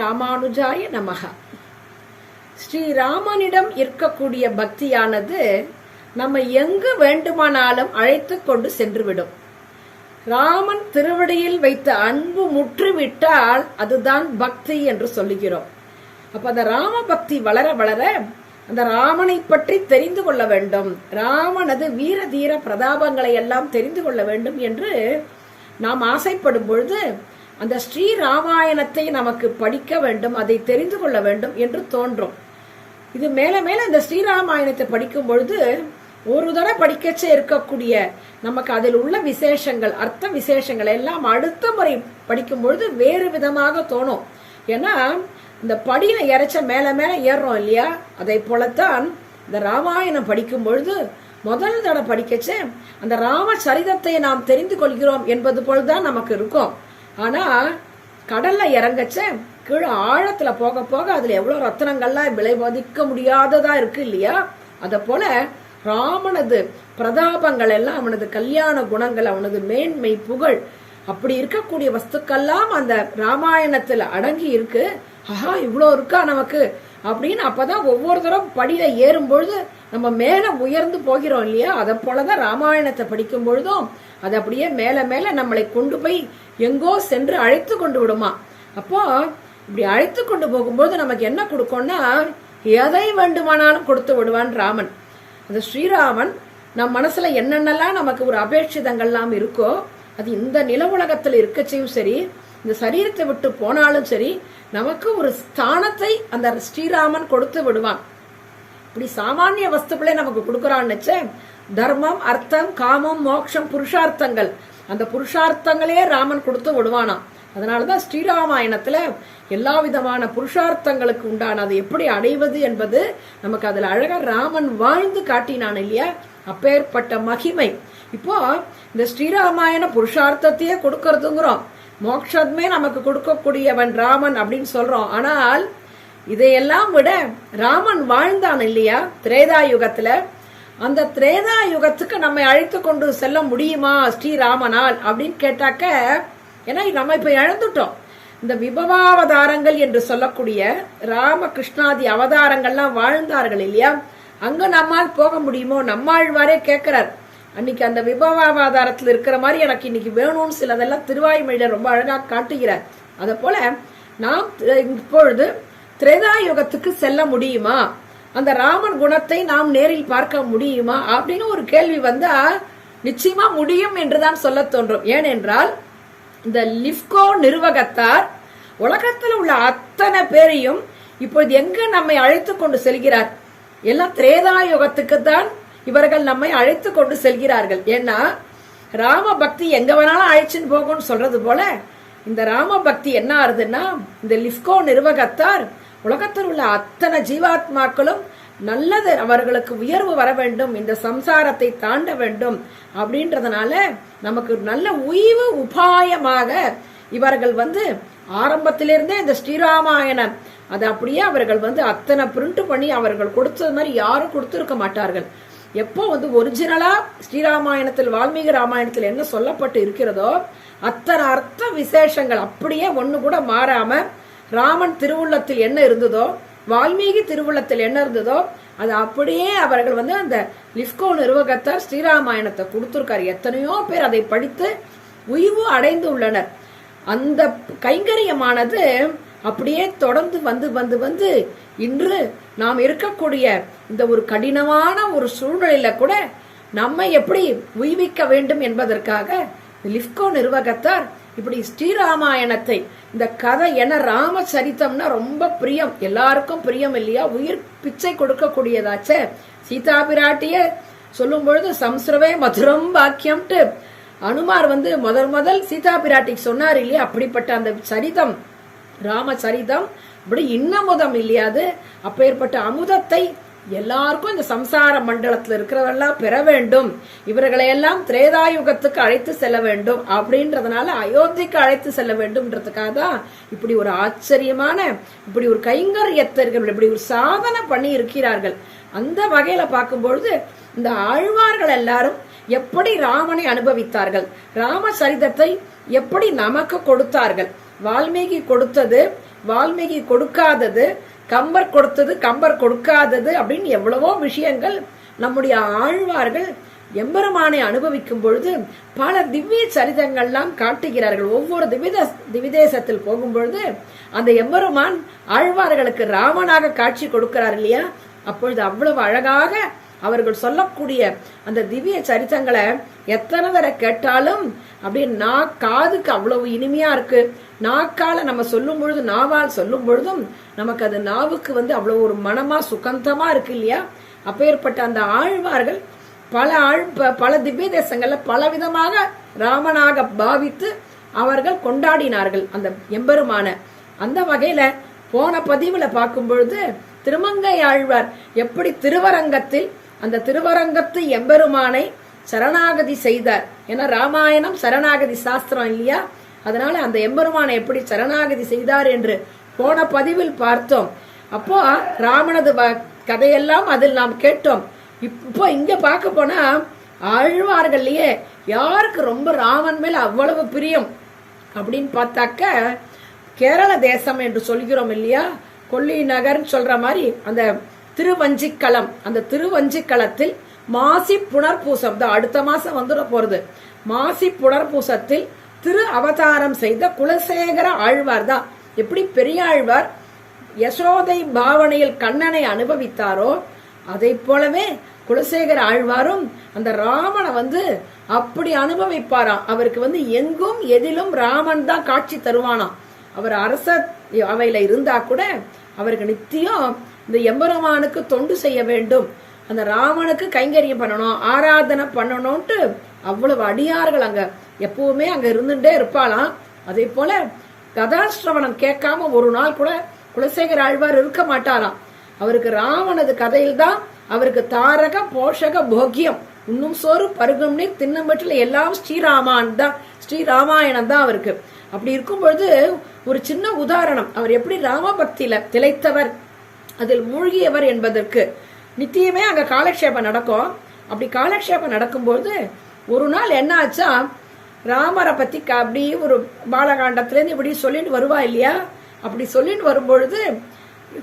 ராமானுஜாய நமஹ. ஸ்ரீராமனிடம் இருக்கக்கூடிய பக்தியானது நம்ம எங்கு வேண்டுமானாலும் அழைத்து கொண்டு சென்றுவிடும். ராமன் திருவடியில் வைத்த அன்பு முற்றுவிட்டால் அதுதான் பக்தி என்று சொல்லுகிறோம். அப்ப அந்த ராம பக்தி வளர வளர அந்த ராமனை பற்றி தெரிந்து கொள்ள வேண்டும், ராமனது வீர தீர பிரதாபங்களை எல்லாம் தெரிந்து கொள்ள வேண்டும் என்று நாம் ஆசைப்படும் பொழுது அந்த ஸ்ரீராமாயணத்தை நமக்கு படிக்க வேண்டும், அதை தெரிந்து கொள்ள வேண்டும் என்று தோன்றும். இது மேல மேல இந்த ஸ்ரீராமாயணத்தை படிக்கும் பொழுது ஒரு தடவை படிக்கச்சே இருக்கக்கூடிய நமக்கு அதில் உள்ள விசேஷங்கள், அர்த்த விசேஷங்கள் எல்லாம் அடுத்த முறை படிக்கும் பொழுது வேறு விதமாக தோணும். ஏன்னா இந்த படியில இறைச்ச மேல மேல ஏறுறோம் இல்லையா, அதை போலத்தான் இந்த ராமாயணம் படிக்கும் பொழுது முதல் தடவை படிக்கச்சே அந்த ராம சரிதத்தை நாம் தெரிந்து கொள்கிறோம் என்பது போல்தான் நமக்கு இருக்கும். ஆனா கடல்ல இறங்கச்ச கீழே ஆழத்துல போக போக அதுல எவ்வளவு ரத்னங்கள்லாம் விலை மதிக்க முடியாததா இருக்கு இல்லையா, அத போல ராமனது பிரதாபங்கள் எல்லாம், அவனது கல்யாண குணங்கள், அவனது மேன்மை புகழ், அப்படி இருக்கக்கூடிய வஸ்துக்கெல்லாம் அந்த ராமாயணத்துல அடங்கி இருக்கு. ஆஹா, இவ்வளவு இருக்கா நமக்கு அப்படின்னு அப்பதான் ஒவ்வொரு தரம் படியில ஏறும் பொழுது நம்ம மேல உயர்ந்து போகிறோம் இல்லையா, அதை போலதான் ராமாயணத்தை படிக்கும் பொழுதும் அது அப்படியே மேல மேல நம்மளை கொண்டு போய் எங்கோ சென்று அழைத்து கொண்டு விடுமா. அப்போ இப்படி அழைத்து கொண்டு போகும்போது நமக்கு என்ன கொடுக்கும்னா, எதை வேண்டுமானாலும் கொடுத்து விடுவான் ராமன். அந்த ஸ்ரீராமன் நம் மனசுல என்னென்னலாம் நமக்கு ஒரு அபேட்சிதங்கள்லாம் இருக்கோ அது இந்த நில உலகத்துல இருக்கச்சையும் சரி, இந்த சரீரத்தை விட்டு போனாலும் சரி, நமக்கு ஒரு ஸ்தானத்தை அந்த ஸ்ரீராமன் கொடுத்து விடுவான். இப்படி சாமானிய வஸ்துக்களே நமக்கு கொடுக்கறான்னு தர்மம், அர்த்தம், காமம், மோட்சம், புருஷார்த்தங்கள், அந்த புருஷார்த்தங்களே ராமன் கொடுத்து விடுவானாம். அதனாலதான் ஸ்ரீராமாயணத்துல எல்லா விதமான புருஷார்த்தங்களுக்கு உண்டான அதை எப்படி அடைவது என்பது நமக்கு அதுல அழகா ராமன் வாழ்ந்து காட்டினான் இல்லையா, அப்பேற்பட்ட மகிமை. இப்போ இந்த ஸ்ரீராமாயண புருஷார்த்தத்தையே கொடுக்கறதுங்கிறோம், மோட்சமே நமக்கு கொடுக்கக்கூடியவன் ராமன் அப்படின்னு சொல்றோம். ஆனால் இதையெல்லாம் விட ராமன் வாழ்ந்தான் இல்லையா திரேதா யுகத்துல, அந்த திரேதா யுகத்துக்கு நம்மை அழைத்து கொண்டு செல்ல முடியுமா ஸ்ரீராமனால் அப்படின்னு கேட்டாக்க, ஏன்னா நம்ம இப்ப இழந்துட்டோம். இந்த விபவாவதாரங்கள் என்று சொல்லக்கூடிய ராமகிருஷ்ணாதி அவதாரங்கள்லாம் வாழ்ந்தார்கள் இல்லையா, அங்க நம்மால் போக முடியுமோ? நம்மாழ்வாரே கேட்கிறார், அன்னைக்கு அந்த விபவாவதாரத்துல இருக்கிற மாதிரி எனக்கு இன்னைக்கு வேணும்னு சிலதெல்லாம் திருவாய்மொழியில ரொம்ப அழகா காட்டுகிறார். அத போல நாம் இப்பொழுது திரேதா யுகத்துக்கு செல்ல முடியுமா, அந்த ராமன் குணத்தை நாம் நேரில் பார்க்க முடியுமா அப்படின்னு ஒரு கேள்வி வந்தா நிச்சயமா முடியும் என்றுதான் சொல்ல தோன்றும். ஏனென்றால் இந்த லிப்கோ நிர்வாகத்தார் உலகத்தில் உள்ள அத்தனை பேரையும் இப்பொழுது எங்க நம்மை அழைத்து கொண்டு செல்கிறார், எல்லாம் திரேதா யுகத்துக்கு தான் இவர்கள் நம்மை அழைத்து கொண்டு செல்கிறார்கள். ஏன்னா ராம பக்தி எங்க வேணாலும் அழைச்சுன்னு போகும்னு சொல்றது போல இந்த ராம பக்தி என்ன ஆறுதுன்னா, இந்த லிப்கோ நிர்வாகத்தார் உலகத்தில் உள்ள அத்தனை ஜீவாத்மாக்களும் நல்லது, அவர்களுக்கு உயர்வு வர வேண்டும், இந்த சம்சாரத்தை தாண்ட வேண்டும் அப்படின்றதுனால நமக்கு நல்ல உய்வு உபாயமாக இவர்கள் ஆரம்பத்திலிருந்தே இந்த ஸ்ரீராமாயணம் அது அப்படியே அவர்கள் அத்தனை பிரிண்ட் பண்ணி அவர்கள் கொடுத்தது மாதிரி யாரும் கொடுத்திருக்க மாட்டார்கள். எப்போ ஒரிஜினலா ஸ்ரீராமாயணத்தில் வால்மீகி ராமாயணத்தில் என்ன சொல்லப்பட்டு இருக்கிறதோ அத்தனை அர்த்த விசேஷங்கள் அப்படியே ஒண்ணு கூட மாறாம ராமன் திருவுள்ளத்தில் என்ன இருந்ததோ, வால்மீகி திருவுள்ளத்தில் என்ன இருந்ததோ அது அப்படியே அவர்கள் அந்த லிப்கோ நிர்வாகத்தார் ஸ்ரீராமாயணத்தை கொடுத்திருக்காரு. எத்தனையோ பேர் அதை படித்து உய்வு அடைந்து உள்ளனர். அந்த கைங்கரியமானது அப்படியே தொடர்ந்து வந்து இன்று நாம் இருக்கக்கூடிய இந்த ஒரு கடினமான ஒரு சூழ்நிலையில கூட நம்மை எப்படி உய்விக்க வேண்டும் என்பதற்காக லிப்கோ நிர்வாகத்தார் இப்படி ஸ்ரீராமாயணத்தை, இந்த கதை என ராமச்சரித்தம்னா ரொம்ப பிரியம், எல்லாருக்கும் பிரியம் இல்லையா, உயிர் பிச்சை கொடுக்கக்கூடியதாச்சே. சீதா பிராட்டிய சொல்லும் பொழுது சம்ஸ்ரவே மதுரம் பாக்கியம்ட்டு அனுமார் முதல் சீதா பிராட்டிக்கு சொன்னார் இல்லையா, அப்படிப்பட்ட அந்த சரிதம் ராமச்சரிதம் இப்படி இன்னமுதம் இல்லையாது. அப்பேற்பட்ட அமுதத்தை எல்லாருக்கும் இந்த சம்சார மண்டலத்துல இருக்கிறவெல்லாம் பெற வேண்டும், இவர்களை எல்லாம் திரேதாயுகத்துக்கு அழைத்து செல்ல வேண்டும் அப்படின்றதுனால அயோத்திக்கு அழைத்து செல்ல வேண்டும்ன்றதுக்காக தான் இப்படி ஒரு ஆச்சரியமான இப்படி ஒரு கைங்கரியத்தர்கள் இப்படி ஒரு சாதனை பண்ணி இருக்கிறார்கள். அந்த வகையில பார்க்கும்பொழுது இந்த ஆழ்வார்கள் எல்லாரும் எப்படி ராமனை அனுபவித்தார்கள், ராம சரிதத்தை எப்படி நமக்கு கொடுத்தார்கள். வால்மீகி கொடுத்தது வால்மீகி கொடுக்காதது, கம்பர் கொடுத்தது, கம்பர் கொடுக்காதது அப்படின்னு எவ்வளவோ விஷயங்கள் நம்முடைய ஆழ்வார்கள் எம்பெருமானை அனுபவிக்கும் பொழுது பல திவ்ய சரிதங்கள்லாம் காட்டுகிறார்கள். ஒவ்வொரு திவிதேசத்தில் போகும்பொழுது அந்த எம்பெருமான் ஆழ்வார்களுக்கு ராமனாக காட்சி கொடுக்கிறார் இல்லையா? அப்பொழுது அவ்வளவு அழகாக அவர்கள் சொல்லக்கூடிய அந்த திவ்ய சரித்தங்களை எத்தனை தடவை கேட்டாலும் அப்படியே காதுக்கு அவ்வளவு இனிமையா இருக்கு. நாக்கால நம்ம சொல்லும் பொழுது, நாவால் சொல்லும் பொழுதும் நமக்கு அது நாவுக்கு அவ்வளவு ஒரு மனமா சுகந்தமா இருக்கு இல்லையா? அப்பேற்பட்ட அந்த ஆழ்வார்கள் பல திவ்ய தேசங்கள்ல பல விதமாக ராமனாக பாவித்து அவர்கள் கொண்டாடினார்கள் அந்த எம்பெருமான. அந்த வகையில போன பதிவுல பார்க்கும் பொழுது திருமங்கை ஆழ்வார் எப்படி திருவரங்கத்தில் அந்த திருவரங்கத்து எம்பெருமானை சரணாகதி செய்தார். ஏன்னா ராமாயணம் சரணாகதி சாஸ்திரம் இல்லையா? அதனால அந்த எம்பெருமானை எப்படி சரணாகதி செய்தார் என்று போன பதிவில் பார்த்தோம். அப்போ ராமனது கதையெல்லாம் அதில் நாம் கேட்டோம். இப்போ இங்க பார்க்க போனா ஆழ்வார்கள்லயே யாருக்கு ரொம்ப ராமன் மேல அவ்வளவு பிரியம் அப்படின்னு பார்த்தாக்க கேரள தேசம் என்று சொல்கிறோம் இல்லையா? கொல்லி நகர் சொல்ற மாதிரி அந்த திருவஞ்சிக்களம், அந்த திருவஞ்சிக்களத்தில் மாசி புனர்பூசம் தான் அடுத்த மாசம் வந்துட போறது. மாசி புனர்பூசத்தில் திரு அவதாரம் செய்த குலசேகர ஆழ்வார் தான். எப்படி பெரிய ஆழ்வார் யசோதை பாவனையில் கண்ணனை அனுபவித்தாரோ அதை போலவே குலசேகர ஆழ்வாரும் அந்த ராமனை அப்படி அனுபவிப்பாராம். அவருக்கு எங்கும் எதிலும் ராமன் தான் காட்சி தருவானாம். அவர் அரச அவையில இருந்தா கூட அவருக்கு நித்தியம் இந்த எம்பெருமானுக்கு தொண்டு செய்ய வேண்டும், அந்த ராமனுக்கு கைங்கரியம் பண்ணணும், ஆராதனை பண்ணணும்ட்டு அவ்வளவு அடியார்கள் அங்க எப்பவுமே அங்க இருந்துட்டே இருப்பாளாம். அதே போல கதாசிரவணம் கேட்காம ஒரு நாள் கூட குலசேகர ஆழ்வார் இருக்க மாட்டாராம். அவருக்கு ராவணது கதையில் தான் அவருக்கு தாரக போஷக போக்கியம், உண்ணும் சோறு பருகும் நீர் தின்னும் பற்றில எல்லாம் ஸ்ரீராமாயணம் தான் அவருக்கு. அப்படி இருக்கும் பொழுது ஒரு சின்ன உதாரணம், அவர் எப்படி ராம பக்தியில திளைத்தவர், அதில் மூழ்கியவர் என்பதற்கு நித்தியமே அங்க காலக்ஷேபம் நடக்கும். அப்படி காலக்ஷேபம் நடக்கும்போது ஒரு நாள் என்ன ஆச்சா, ராமரை பத்தி அப்படி ஒரு பாலகாண்டத்திலேருந்து இப்படி சொல்லிட்டு வருவா இல்லையா? அப்படி சொல்லிட்டு வரும்பொழுது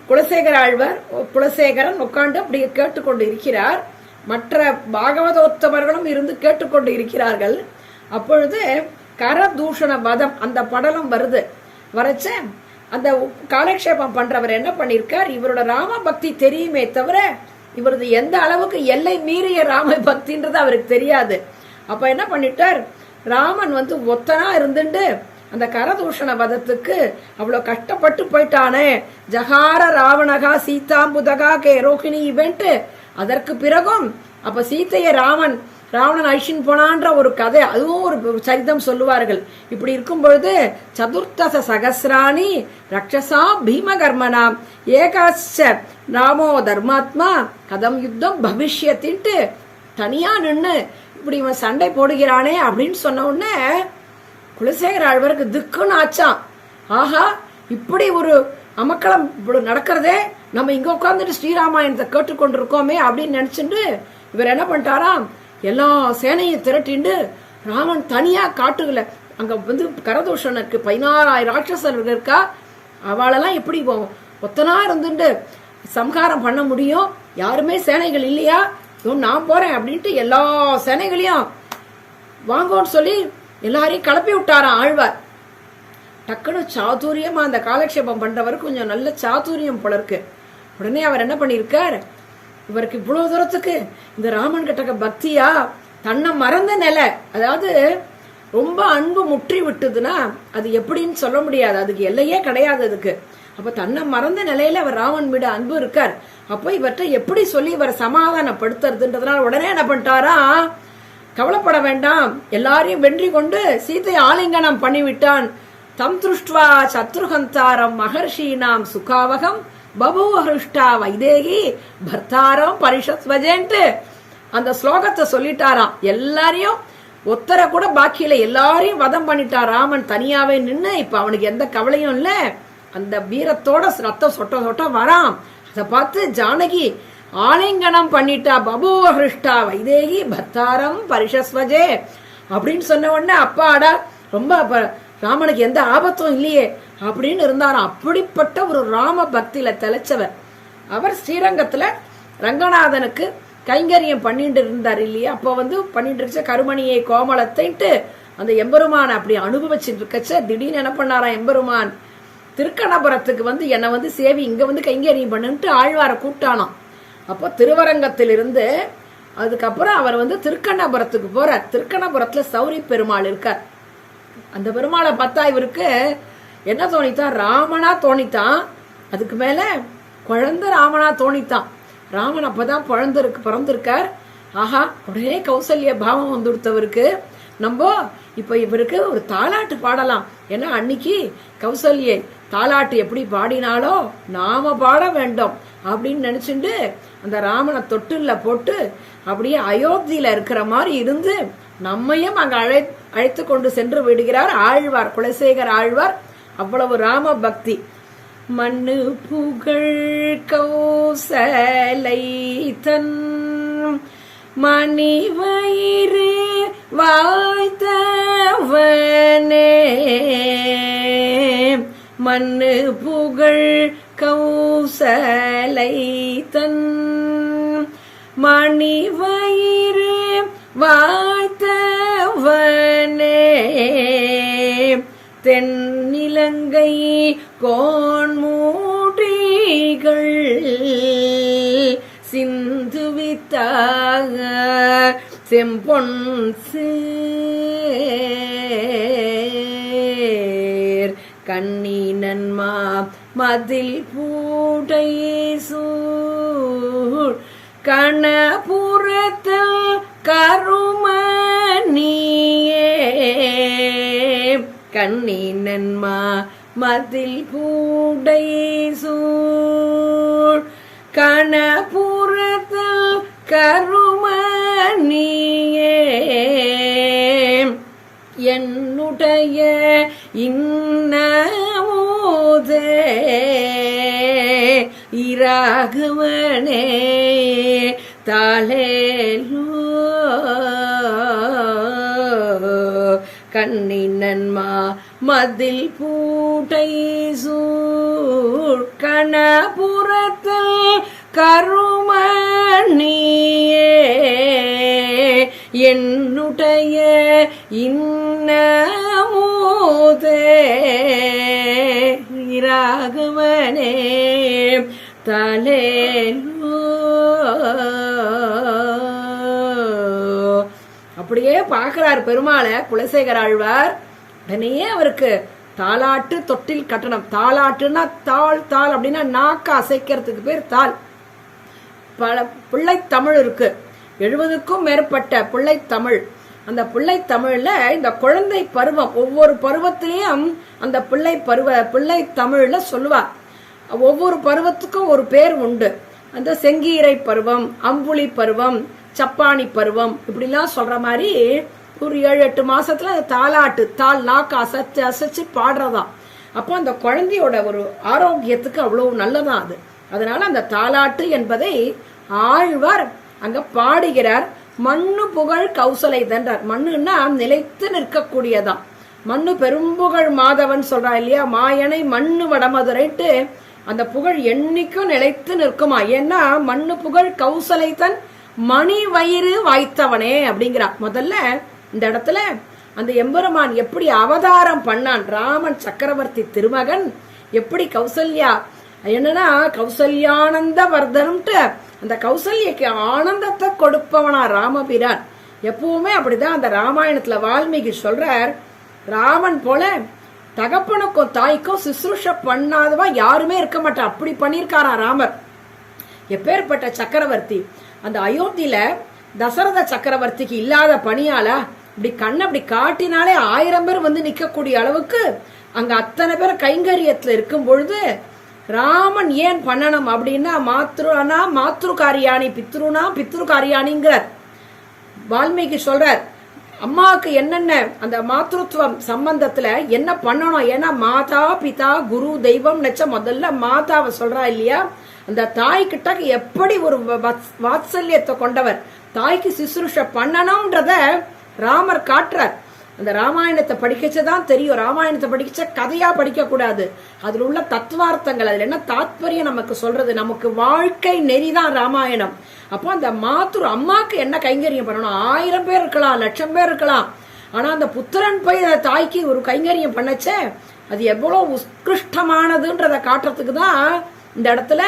குலசேகர ஆழ்வார் குலசேகரன் உட்காந்து அப்படி கேட்டுக்கொண்டு இருக்கிறார். மற்ற பாகவதோத்தமர்களும் இருந்து கேட்டுக்கொண்டு இருக்கிறார்கள். அப்பொழுது கரதூஷண வதம் அந்த படலம் வருது. வரைச்ச அந்த காலக்ஷேபம் பண்றவர் என்ன பண்ணிருக்கார், இவரோட ராம பக்தி தெரியுமே தவிர இவரது எந்த அளவுக்கு எல்லை மீறிய ராம பக்தின்றது அவருக்கு தெரியாது. அப்ப என்ன பண்ணிட்டார், ராமன் ஒத்தனா இருந்துட்டு அந்த கரதூஷண வதத்துக்கு அவ்வளவு கஷ்டப்பட்டு போயிட்டானே, ஜகார ராவணகா சீதாம்புதகா கே ரோஹிணி இவெண்ட். அதற்கு பிறகும் அப்ப சீத்தைய ராவணன் அழிச்சின் போனான்ற ஒரு கதை, அதுவும் ஒரு சரிதம் சொல்லுவார்கள். இப்படி இருக்கும் பொழுது சதுர்த்தச சகசிராணி ரக்ஷசா பீமகர்மனா ஏகாச்ச ராமோ தர்மாத்மா கதம் யுத்தம் பவிஷ்யத்தின்ட்டு தனியா நின்று இப்படி இவன் சண்டை போடுகிறானே அப்படின்னு சொன்ன உடனே குலசேகர ஆழ்வாருக்கு திக்குன்னு ஆச்சான். ஆஹா, இப்படி ஒரு அமக்களம் நடக்கிறதே, நம்ம இங்க உட்கார்ந்துட்டு ஸ்ரீராமாயணத்தை கேட்டுக்கொண்டிருக்கோமே அப்படின்னு நினைச்சுட்டு இவர் என்ன பண்ணிட்டாராம், எல்லா சேனையும் திரட்டிண்டு ராமன் தனியா காட்டுல அங்க கரதூஷனுக்கு 16,000 ராட்சசர்கள் இருக்கா, அவளெல்லாம் எப்படி ஒத்தனா இருந்துட்டு சம்ஹாரம் பண்ண முடியும், யாருமே சேனைகள் இல்லையா, நான் போறேன் அப்படின்ட்டு எல்லா சேனைகளையும் வாங்கோன்னு சொல்லி எல்லாரையும் கிளப்பி விட்டாராம் ஆழ்வார். டக்குனு சாதுரியமா அந்த காலக்ஷேபம் பண்றவர் கொஞ்சம் நல்ல சாதுரியம் போல இருக்கு. உடனே அவர் என்ன பண்ணிருக்கார், இவருக்கு இவ்வளவு தூரத்துக்கு இந்த ராமன் கிட்ட பக்தியா, தன்னை மறந்த நிலை, அதாவது ரொம்ப அன்பு முற்றி விட்டுதுன்னா அது எப்படின்னு சொல்ல முடியாது, அதுக்கு எல்லையே கிடையாது அதுக்கு. அப்ப தன்னை மறந்த நிலையில அவர் ராமன் மீது அன்பு இருக்கார். அப்ப இவர்கிட்ட எப்படி சொல்லி இவரை சமாதானப்படுத்துறதுன்றதுனால உடனே என்ன பண்ணிட்டாரா, கவலைப்பட வேண்டாம், எல்லாரையும் வென்றி கொண்டு சீத்தை ஆலிங்கனம் பண்ணிவிட்டான். தம் திருஷ்டுவா சத்ருஹந்தாரம் மகர்ஷீனாம் சுகாவகம் பபுவஹிருஷ்டா வைதேகி பர்த்தாரம் பரிஷத்வஜேன்ட்டு அந்த ஸ்லோகத்தை சொல்லிட்டாராம். எல்லாரையும் ஒத்தரை கூட பாக்கியில எல்லாரையும் வதம் பண்ணிட்டான் ராமன் தனியாவே நின்று. இப்ப அவனுக்கு எந்த கவலையும் இல்ல, அந்த வீரத்தோட ரத்தம் சொட்ட சொட்ட வரான். அதை பார்த்து ஜானகி ஆலிங்கனம் பண்ணிட்டா, பபுவஹிருஷ்டா வைதேகி பர்த்தாரம் பரிஷஸ்வஜே அப்படின்னு சொன்ன உடனே அப்பாடா ரொம்ப ராமனுக்கு எந்த ஆபத்தும் இல்லையே அப்படின்னு இருந்தாராம். அப்படிப்பட்ட ஒரு ராம பக்தியில தெளிச்சவர் அவர். ஸ்ரீரங்கத்துல ரங்கநாதனுக்கு கைங்கரியம் பண்ணிட்டு இருந்தார் இல்லையா, அப்ப பண்ணிட்டு இருக்க கருமணியை கோமலத்தைன்ட்டு அந்த எம்பெருமான் அப்படி அனுபவிச்சுட்டு இருக்கச்ச திடீர்னு என்ன பண்ணாராம் எம்பெருமான், திருக்கணபுரத்துக்கு என்னை சேவி இங்க கைங்கரியம் பண்ணுன்ட்டு ஆழ்வார கூப்பிட்டானாம். அப்போ திருவரங்கத்திலிருந்து அதுக்கப்புறம் அவர் திருக்கண்ணபுரத்துக்கு போறார். திருக்கண்ணபுரத்துல சௌரி பெருமாள் இருக்கார். அந்த பெருமாளை பார்த்தா இவருக்கு என்ன தோணித்தான், ராமனா தோணித்தான். அதுக்கு மேல குழந்தை ராமனா தோணித்தான். ராமன் அப்பதான் பிறந்திருக்கார். ஆஹா, உடனே கௌசல்ய பாவம் வந்துடுத்தவருக்கு. நம்ம இப்ப இவருக்கு ஒரு தாலாட்டு பாடலாம். ஏன்னா அன்னைக்கு கௌசல்யை தாலாட்டு எப்படி பாடினாலோ நாம பாட வேண்டும் அப்படின்னு நினைச்சுட்டு அந்த ராமனை தொட்டில்ல போட்டு அப்படியே அயோத்தியில இருக்கிற மாதிரி இருந்து நம்மையும் அங்க அழைத்து கொண்டு சென்று விடுகிறார் ஆழ்வார், குலசேகர் ஆழ்வார். அவ்வளவு ராம பக்தி. மண்ணு புகழ் கௌசலை தன் மணி வயிறு வாய்த்தவனே, மண்ணு புகழ் கௌசலை தன் மணி வயிறு வாய்த்தவனே, தென்னிலங்கை கோன்மூடிகள் சிந்துவித்தாக செம்பொன் சேர் கண்ணி நன்மா மதில் பூடை சூழ் கணபுரத்தில் கருமணியே, கண்ணி நன்மா மதில் பூடை சூழ் கணபுரத்தில் கருமணியே, என்னுடைய இன்னமுதே இராகவனே தாலேலோ, கண்ணி நன்மா மதில் பூட்டை சூழ் கணபுரத்தில் கருமணியே, என்னுடைய இன்னமுதே இராகவனே தாலேலோ. அப்படியே பாக்குறார் பெருமாளை குலசேகர ஆழ்வார். உடனே அவருக்கு தாலாட்டு தொட்டில் கட்டணம். தாலாட்டுன்னா தாள், தாள் அப்படின்னா நாக்க அசைக்கிறதுக்கு பேர் தாள். பல பிள்ளை தமிழ் இருக்கு, 70க்கும் மேற்பட்ட பிள்ளை தமிழ். அந்த பிள்ளை தமிழ்ல இந்த குழந்தை பருவம், ஒவ்வொரு பருவத்திலையும் அந்த பிள்ளை தமிழ்ல சொல்லுவார். ஒவ்வொரு பருவத்துக்கும் ஒரு பேர் உண்டு. அந்த செங்கீரை பருவம், அம்புலி பருவம், சப்பானி பருவம், இப்படிலாம் சொல்ற மாதிரி ஒரு 7-8 மாசத்துல தாலாட்டு, தாள் நாக்க அசைச்சு அசைச்சு பாடுறதாம். அப்போ அந்த குழந்தையோட ஒரு ஆரோக்கியத்துக்கு அவ்வளவு நல்லதான் அது. அதனால அந்த தாலாட்டு என்பதை ஆழ்வார் அங்க பாடுகிறார். மண்ணு புகழ் கௌசலை தன்றார். மண்ணுன்னா நிலைத்து நிற்கக்கூடியதான். மண்ணு பெரும்புகழ் மாதவன் சொல்றா இல்லையா, மாயனை மண்ணு வடமதுரைட்டு அந்த புகழ் என்னைக்கும் நிலைத்து நிற்குமா. ஏன்னா மண்ணு புகழ் கௌசலை தன் மணி வயிறு வாய்த்தவனே அப்படிங்கிறா. முதல்ல இந்த இடத்துல அந்த எம்பெருமான் எப்படி அவதாரம் பண்ணான், ராமன் சக்கரவர்த்தி திருமகன் எப்படி கௌசல்யா என்னன்னா கௌசல்யானந்த வர்தனம்ட்டு அந்த கௌசல்யக்கு ஆனந்தத்தை கொடுப்பவனா ராமபிரான். எப்பவுமே அப்படிதான். அந்த ராமாயணத்துல வால்மீகி சொல்றார், ராமன் போல தகப்பனுக்கும் தாய்க்கும் சுசுரூஷ பண்ணாதவா யாருமே இருக்க மாட்டா. அப்படி பண்ணிருக்காரா ராமர். எப்பேற்பட்ட சக்கரவர்த்தி. அந்த அயோத்தியில தசரத சக்கரவர்த்திக்கு இல்லாத பணியால இப்படி கண்ணை அப்படி காட்டினாலே 1000 பேர் நிக்கக்கூடிய அளவுக்கு அங்க அத்தனை பேர் கைங்கரியத்துல இருக்கும் பொழுது ராமன் ஏன் பண்ணணும் அப்படின்னா மாத்ருனா மாத்ரு காரியாணி, பித்ருனா பித்ரு காரியாணிங்கிறார் வால்மீகி சொல்றார். அம்மாவுக்கு என்னென்ன அந்த மாத்ருத்துவம் சம்பந்தத்துல என்ன பண்ணணும். ஏன்னா மாதா பிதா குரு தெய்வம் நெச்ச முதல்ல மாதாவை சொல்றா இல்லையா. அந்த தாய் கிட்ட எப்படி ஒரு வாத்சல்யத்தை கொண்டவர், தாய்க்கு சிசுருஷ பண்ணணும்ன்றத ராமர் காட்டுறார். அந்த ராமாயணத்தை படிக்கச்சதான் தெரியும். ராமாயணத்தை படிக்கச்ச கதையா படிக்க கூடாது. அதுல உள்ள தத்துவார்த்தங்கள், அதுல என்ன தாத்பரியம் நமக்கு சொல்றது, நமக்கு வாழ்க்கை நெறிதான் ராமாயணம். அப்போ அந்த அம்மாக்கு என்ன கைங்கரியம் பண்ணணும்? 1000 பேர் இருக்கலாம், 1,00,000 பேர் இருக்கலாம். ஆனா அந்த புத்திரன் போய் தாய்க்கு ஒரு கைங்கரியம் பண்ணச்ச அது எவ்வளவு உத்கிருஷ்டமானதுன்றத காட்டுறதுக்கு தான் இந்த இடத்துல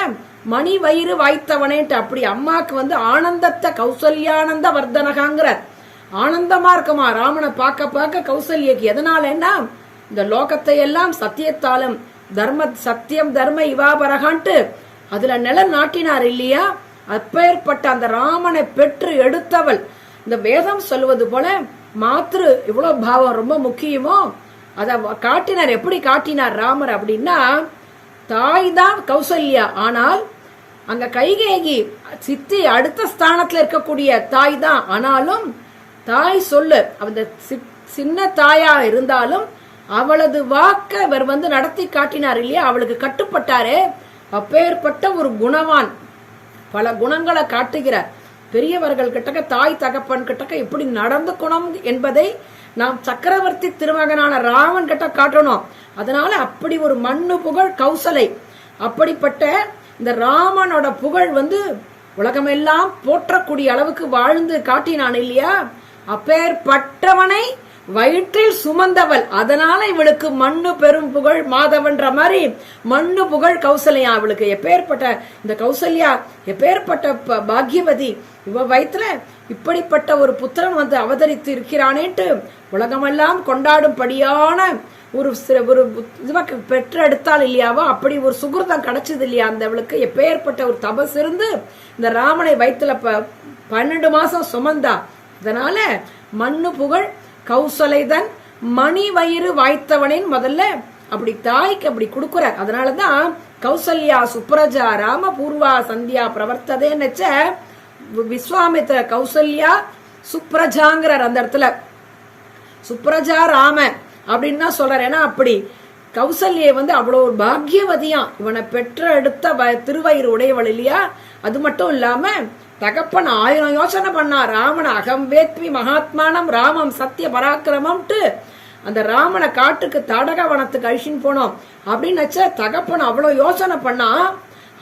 மணி வயிறு வாய்த்தவனேன்ட்டு. அப்படி அம்மாக்கு ஆனந்தத்தை கௌசல்யானந்த வர்தனகாங்கிற ஆனந்தமா இருக்குமா ராமனை பார்க்க பார்க்க கௌசல்யக்கு. எதனாலன்னா இந்த லோகத்தை எல்லாம் சத்தியத்தாலும் சத்தியம் தர்ம இவாபரகான்ட்டு அதுல நாட்டினார் இல்லையா. அப்பேற்பட்ட அந்த ராமனை பெற்று எடுத்தவள். இந்த வேதம் சொல்லுவது போல மாத்திரு இவ்வளவு பாவம் ரொம்ப முக்கியமோ அத காட்டினார். எப்படி காட்டினார் ராமர் அப்படின்னா, தாய் தான் கௌசல்யா, ஆனால் அங்க கைகேயி சித்தி அடுத்த ஸ்தானத்துல இருக்கக்கூடிய தாய் தான். ஆனாலும் தாய் சொல்லு அந்த சின்ன தாயா இருந்தாலும் அவளது வாக்க இவர் நடத்தி காட்டினார் இல்லையா. அவளுக்கு கட்டுப்பட்டாரே. அப்பேற்பட்ட ஒரு குணவான், பல குணங்களை காட்டுகிறார். பெரியவர்கள் கிட்டக்க தாய் தகப்பன் கிட்டக்க எப்படி நடந்துக்கணும் என்பதை நாம் சக்கரவர்த்தி திருமகனான ராமன் கிட்ட காட்டணும். அதனால அப்படி ஒரு மண்ணு புகழ் கௌசலை. அப்படிப்பட்ட இந்த ராமனோட புகழ் உலகமெல்லாம் போற்றக்கூடிய அளவுக்கு வாழ்ந்து காட்டினான் இல்லையா. அப்பேற்பட்டவனை வயிற்றில் சுமந்தவள். அதனால இவளுக்கு மண்ணு பெரும் புகழ் மாதவன்ற மாதிரி மண்ணு புகழ் கௌசல்யா. அவளுக்கு எப்பேற்பட்ட இந்த கௌசல்யா எப்பேற்பட்ட பாக்யவதி. இவ வயிற்றுல இப்படிப்பட்ட ஒரு புத்திரன் அவதரித்து இருக்கிறானேட்டு உலகமெல்லாம் கொண்டாடும்படியான ஒரு பெற்றெடுத்தாள் இல்லையாவோ. அப்படி ஒரு சுகிருதம் கிடைச்சது இல்லையா அந்த அவளுக்கு. எப்பேற்பட்ட ஒரு தபஸ் இருந்து இந்த ராமனை வயிற்றுல 12 மாசம் சுமந்தா. அதனால மண்ணு புகழ் கௌசலைதன் மணி வயிறு வாய்த்தவனின் முதல்ல அப்படி தாய்க்கு அப்படி கொடுக்குறார். அதனாலதான் கௌசல்யா சுப்ரஜா ராம பூர்வா சந்தியா பிரவர்த்ததேன்னு விஸ்வாமித்திர கௌசல்யா சுப்ரஜாங்கிறார். அந்த இடத்துல சுப்ரஜா ராம அப்படின்னு தான் சொல்றாரு. ஏன்னா அப்படி கௌசல்யை அவ்வளவு ஒரு பாக்யவதியா. இவனை பெற்ற எடுத்த திருவயிறு உடையவள் இல்லையா. அது மட்டும் இல்லாம தகப்பன் 1000 யோசனை பண்ணா. ராமன் அகம் வேத்வி மகாத்மானம் ராமம் சத்திய பராக்கிரமம்ட்டு அந்த ராமனை காட்டுக்கு தாடகவனத்துக்கு அழிச்சின்னு போனோம் அப்படின்னு தகப்பன் அவ்வளவு யோசனை பண்ணா.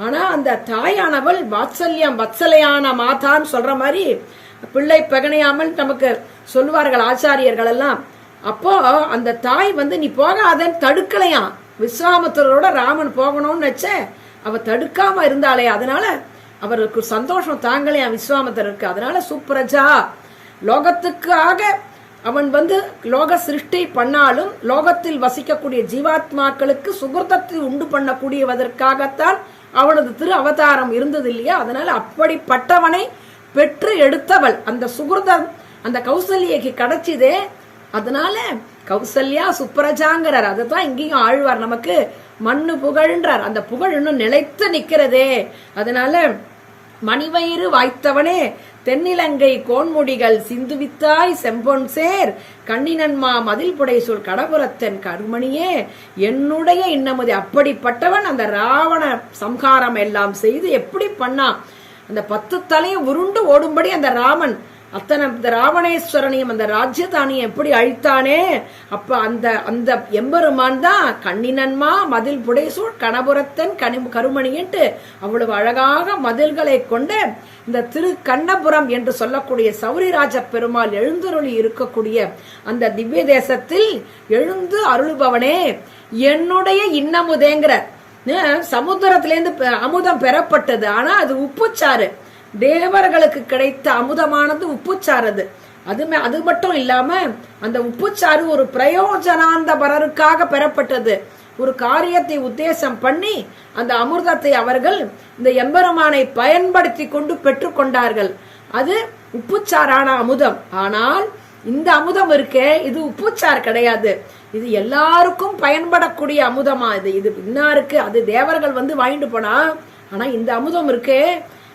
ஆனா அந்த தாயானவள் வாத்சல்யம் வத்சலையான மாதான்னு சொல்ற மாதிரி பிள்ளை பகனையாமல் நமக்கு சொல்லுவார்கள் ஆச்சாரியர்கள் எல்லாம். அப்போ அந்த தாய் நீ போகாதன்னு தடுக்கலையாம். விஸ்வாமித்திரரோட ராமன் போகணும்னு அவ தடுக்காம இருந்தாளே. அதனால அவருக்கு சந்தோஷம் தாங்கலையா விஸ்வாமித்திரருக்கு. அதனால சுப்ரஜா லோகத்துக்காக அவன் லோக சிருஷ்டி பண்ணாலும் லோகத்தில் வசிக்கக்கூடிய ஜீவாத்மாக்களுக்கு சுகிருதத்தை உண்டு பண்ணக்கூடியவதற்காகத்தான் அவனது திரு அவதாரம் இருந்தது இல்லையா. அதனால அப்படிப்பட்டவனை பெற்று எடுத்தவள் அந்த சுகிருதம் அந்த கௌசல்யக்கு கிடைச்சதே. அதனால கௌசல்யா சுப்ரஜாங்கிறார். அதைத்தான் இங்கேயும் ஆழ்வார் நமக்கு மண்ணு புகழ்ன்றார். அந்த புகழ் இன்னும் நிலைத்து நிக்கிறதே. அதனால மணிவயிறு வாய்த்தவனே தென்னிலங்கை கோன்முடிகள் சிந்துவித்தாய் செம்பொன் சேர் கண்ணினன்மா மதில் புடை சொல் கடபுரத்தன் கருமணியே என்னுடைய இன்னமுது. அப்படிப்பட்டவன் அந்த ராவண சம்ஹாரம் எல்லாம் செய்து எப்படி பண்ணான். அந்த 10 தலையும் உருண்டு ஓடும்படி அந்த ராமன் அத்தனை ராவணேஸ்வரனையும் அந்த ராஜ்யதானியை எப்படி அழித்தானே. அப்ப அந்த அந்த எம்பெருமான் தான் கண்ணினன்மா மதில் புடைசூழ் கணபுரத்தன் கருமணின்ட்டு அவ்வளவு அழகாக மதில்களை கொண்டு இந்த திரு கண்ணபுரம் என்று சொல்லக்கூடிய சௌரிராஜ பெருமாள் எழுந்தருளி இருக்கக்கூடிய அந்த திவ்ய தேசத்தில் எழுந்து அருள்பவனே என்னுடைய இன்னமுதேங்கிற. சமுத்திரத்திலேருந்து அமுதம் பெறப்பட்டது. ஆனா அது உப்புச்சாறு. தேவர்களுக்கு கிடைத்த அமுதமானது உப்புச்சாரது. அது மட்டும் இல்லாம அந்த உப்புச்சாறு ஒரு பிரயோஜனாந்தபரருக்காக பெறப்பட்டது. ஒரு காரியத்தை உத்தேசம் பண்ணி அந்த அமிர்தத்தை அவர்கள் இந்த எம்பெருமானை பயன்படுத்தி கொண்டு பெற்று கொண்டார்கள். அது உப்புச்சாரான அமுதம். ஆனால் இந்த அமுதம் இருக்கே இது உப்புச்சார் கிடையாது. இது எல்லாருக்கும் பயன்படக்கூடிய அமுதமா. இது இன்னாருக்கு அது தேவர்கள் வாங்கிட்டு போனா. ஆனா இந்த அமுதம் இருக்கே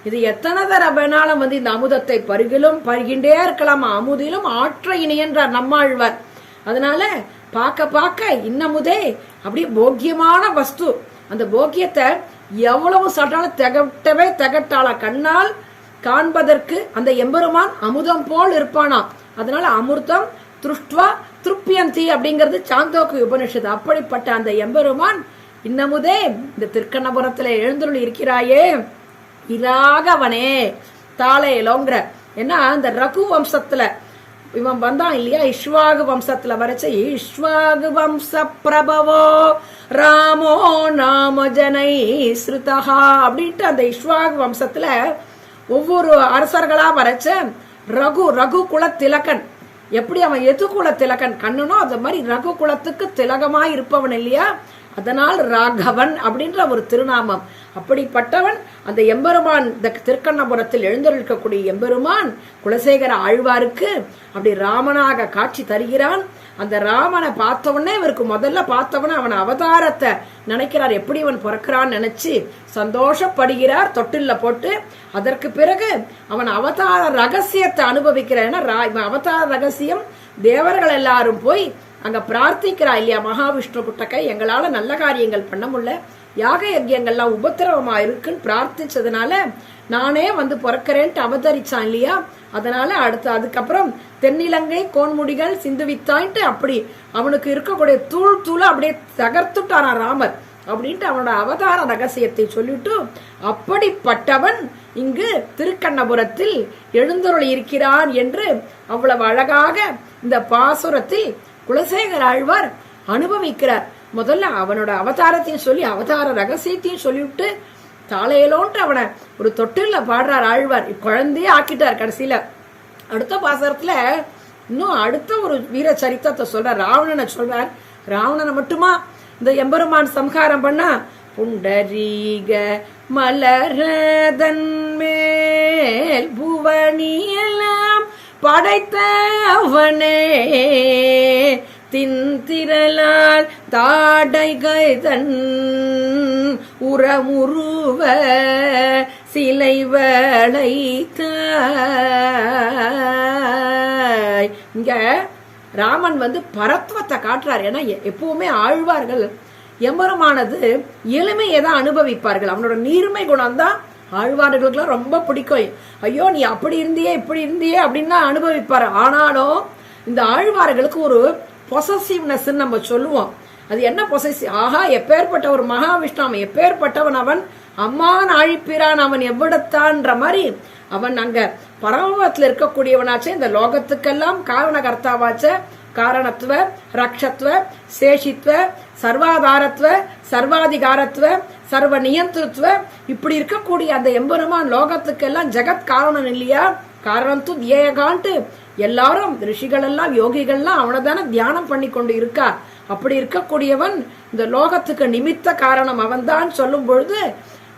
இது எத்தனை தர வேணாலும் இந்த அமுதத்தை பருகின்றே இருக்கலாம். அமுதிலும் ஆற்ற இணையன்றார் நம்மாழ்வார். அதனால பார்க்க பார்க்க இன்னமுதே அப்படியே போக்கியமான வஸ்து. அந்த போக்கியத்தை எவ்வளவு சொல்றாலும் திகட்டவே திகட்டாளா. கண்ணால் காண்பதற்கு அந்த எம்பெருமான் அமுதம் போல் இருப்பானா. அதனால அமிர்தம் திருஷ்டுவா திருப்பியந்தி அப்படிங்கிறது சாந்தோக்கு உபனிஷத்து. அப்படிப்பட்ட அந்த எம்பெருமான் இன்னமுதே இந்த திருக்கண்ணபுரத்துல எழுந்துள்ள இருக்கிறாயே இராகவனே தாளையலோங்கிற. ஏன்னா இந்த ரகு வம்சத்துல இவன் வந்தான் இல்லையா, இஷ்வாகு வம்சத்துல வரைச்ச இஷ்வாகு வம்ச பிரபவோ ராமோ நாம ஜனை ஸ்ருதஹா அப்படின்ட்டு அந்த இஷ்வாகு வம்சத்துல ஒவ்வொரு அரசர்களா வரைச்ச ரகு ரகு குல திலகன். எப்படி அவன் எது குல திலகன் கண்ணனோ அது மாதிரி ரகு குலத்துக்கு திலகமாய் இருப்பவன் இல்லையா, அதனால் ராகவன் அப்படின்ற ஒரு திருநாமம். அப்படிப்பட்டவன் அந்த எம்பெருமான் இந்த திருக்கண்ணபுரத்தில் எழுந்தருளிக்கக்கூடிய எம்பெருமான் குலசேகர ஆழ்வாருக்கு அப்படி ராமனாக காட்சி தருகிறான். அந்த ராமனை பார்த்தவனே இவருக்கு முதல்ல பார்த்தவன அவன் அவதாரத்தை நினைக்கிறார், எப்படி அவன் பிறக்கிறான்னு நினைச்சு சந்தோஷப்படுகிறார் தொட்டில்ல போட்டு. அதற்கு பிறகு அவன் அவதார ரகசியத்தை அனுபவிக்கிறான். ஏன்னா அவதார ரகசியம் தேவர்கள் எல்லாரும் போய் அங்க பிரார்த்திக்கிறா இல்லையா, மகாவிஷ்ணு குட்டக்கை எங்களால நல்ல காரியங்கள் பண்ண முடியல, யாக யஜ்யங்கள்லாம் உபத்திரவமா இருக்குன்னு பிரார்த்திச்சதுனால நானே வந்து பிறக்கிறேன்ட்டு அவதரிச்சான் இல்லையா. அதனால அதுக்கப்புறம் தென்னிலங்கை கோன்முடிகள் சிந்துவித்தான்ட்டு அப்படி அவனுக்கு இருக்கக்கூடிய தூள் தூள அப்படியே தகர்த்துட்டானா ராமர் அப்படின்ட்டு அவனோட அவதார ரகசியத்தை சொல்லிட்டு, அப்படிப்பட்டவன் இங்கு திருக்கண்ணபுரத்தில் எழுந்தருளி இருக்கிறான் என்று அவ்வளவு அழகாக இந்த பாசுரத்தில் குலசேகர ஆழ்வார் அனுபவிக்கிறார். முதல்ல அவனோட அவதாரத்தையும் சொல்லி அவதார ரகசியத்தையும் சொல்லிவிட்டு தாளையலோன்ட்டு அவனை ஒரு தொட்டில்ல பாடுறார் ஆழ்வார். குழந்தையே ஆக்கிட்டார் கடைசியில. அடுத்த பாசுரத்துல இன்னும் அடுத்த ஒரு வீர சரித்திரத்தை சொல்றார், ராவணனை சொல்றார். ராவணனை மட்டுமா இந்த எம்பெருமான் சம்ஹாரம் பண்ணா, புண்டரீக மலரதன் மேல் புவனியெல்லாம் படைத்த அவனே தின்திரளால் தாடைகைதன் உரமுருவ சிலை வளைத்தாய். இங்க ராமன் வந்து பரத்வத்தை காட்டுறார். ஏன்னா எப்பவுமே ஆழ்வார்கள் எம்பெருமானது எளிமையை தான் அனுபவிப்பார்கள். அவனோட நீர்மை குணம் தான் ஆழ்வார்களுக்குலாம் ரொம்ப பிடிக்கும். ஐயோ நீ அப்படி இருந்தியே இப்படி இருந்தியே அப்படின்னு அனுபவிப்பாரு. ஆனாலும் இந்த ஆழ்வார்களுக்கு ஒரு பொசசிவ்னஸ் நம்ம சொல்லுவோம். அது என்ன பொசசிவ்? ஆஹா எப்பேற்பட்ட ஒரு மகாவிஷ்ணு, அவன் எப்பேற்பட்டவன், அவன் அம்மான் ஆழிப்பிரான், அவன் எவ்விடத்தான்ற மாதிரி அவன் அங்க பரமத்துல இருக்கக்கூடியவனாச்சே, இந்த லோகத்துக்கெல்லாம் காரணகர்த்தாவாச்ச, காரணத்துவ ரக்ஷத்துவ சேஷித்துவ சர்வாதாரத்துவ சர்வாதிகாரத்துவ சர்வ நியந்திரத்துவ இப்படி இருக்கக்கூடிய அந்த எம்பெருமான் லோகத்துக்கெல்லாம் ஜெகத் காரணம் இல்லையா. காரணம் தூ தியேகான்ட்டு எல்லாரும் ரிஷிகள் எல்லாம் யோகிகள்லாம் அவனை தானே தியானம் பண்ணி கொண்டு இருக்கா. அப்படி இருக்கக்கூடியவன் இந்த லோகத்துக்கு நிமித்த காரணம் அவன் தான் சொல்லும் பொழுது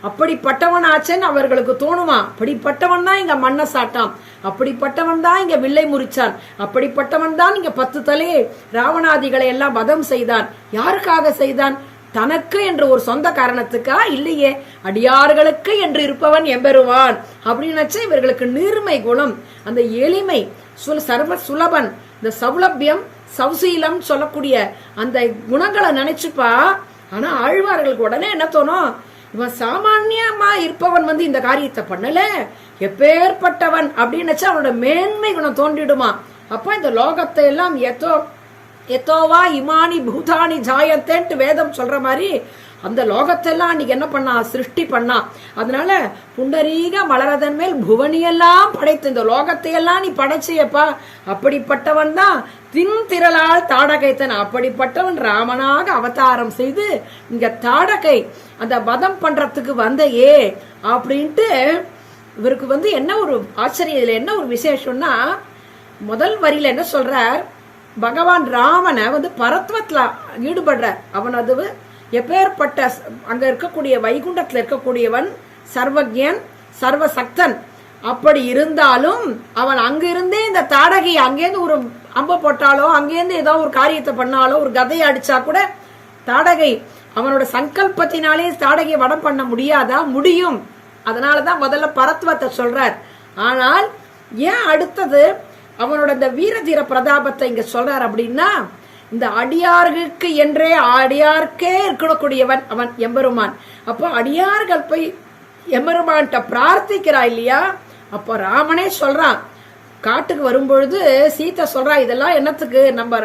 அப்படிப்பட்டவன் ஆச்சேன்னு அவர்களுக்கு தோணுமா. அப்படிப்பட்டவன் தான் இங்க மண்ணை சாட்டான், அப்படிப்பட்டவன் தான் இங்க வில்லை முறிச்சான், அப்படிப்பட்டவன் தான் இங்க 10 தலையை ராவணாதிகளை எல்லாம் வதம் செய்தான். யாருக்காக செய்தான்? தனக்கு என்று ஒரு சொந்த காரணத்துக்கா? இல்லையே, அடியார்களுக்கு என்று இருப்பவன் எம்பெருவான் அப்படின்னு இவர்களுக்கு நீர்மை குணம், அந்த எளிமை, சர்வ சுலபன், இந்த சௌலபியம் சௌசீலம் சொல்லக்கூடிய அந்த குணங்களை நினைச்சுப்பா. ஆனா ஆழ்வார்களுக்கு உடனே என்ன தோணும், இவன் சாமான்யமா இருப்பவன் வந்து இந்த காரியத்தை பண்ணல, எப்பேற்பட்டவன் அப்படின்னு அவனோட மேன்மை குணம் தோன்றிடுமா. அப்ப இந்த லோகத்தை எல்லாம் எத்தோவா இமானி பூதானி ஜாயத்தேன்ட்டு வேதம் சொல்ற மாதிரி அந்த லோகத்தெல்லாம் அன்னைக்கு என்ன பண்ணா, சிருஷ்டி பண்ணா. அதனால புண்டரீக மலரதன் மேல் புவனியெல்லாம் படைத்து இந்த லோகத்தை எல்லாம் நீ படைச்சியப்பா. அப்படிப்பட்டவன் தான் தின்திரளால் தாடகைத்தன். அப்படிப்பட்டவன் ராமனாக அவதாரம் செய்து இங்க தாடகை அந்த வதம் பண்றதுக்கு வந்தையே அப்படின்ட்டு இவருக்கு வந்து என்ன ஒரு ஆச்சரியம், இதுல என்ன ஒரு விசேஷம்னா, முதல் வரியில என்ன சொல்றார், பகவான் ராமனை வந்து பரத்வத்துல ஈடுபடுறார். அவன் அது எப்பேற்பட்ட அங்க இருக்கக்கூடிய வைகுண்டத்துல இருக்கக்கூடியவன் சர்வஜன் சர்வசக்தன். அப்படி இருந்தாலும் அவன் அங்கிருந்தே இந்த தாடகை அங்கேருந்து ஒரு அம்ப போட்டாலோ அங்கேருந்து ஏதோ ஒரு காரியத்தை பண்ணாலோ ஒரு கதையை அடிச்சா கூட தாடகை அவனோட சங்கல்பத்தினாலே தாடகையை வடம் பண்ண முடியாதா? முடியும். அதனாலதான் முதல்ல பரத்வத்தை சொல்றார். ஆனால் ஏன் அடுத்தது அவனோட இந்த வீரதீர பிரதாபத்தை இங்க சொல்றார் அப்படின்னா, இந்த அடியார்களுக்கு என்றே அடியார்க்கே இருக்கக்கூடியவன் அவன் எம்பெருமான். அப்போ அடியார்கள் போய் எம்பெருமான்கிட்ட பிரார்த்திக்கிறா இல்லையா, அப்போ ராமனே சொல்றான், காட்டுக்கு வரும்பொழுது சீதை சொல்றா, இதெல்லாம் என்னத்துக்கு, நம்ம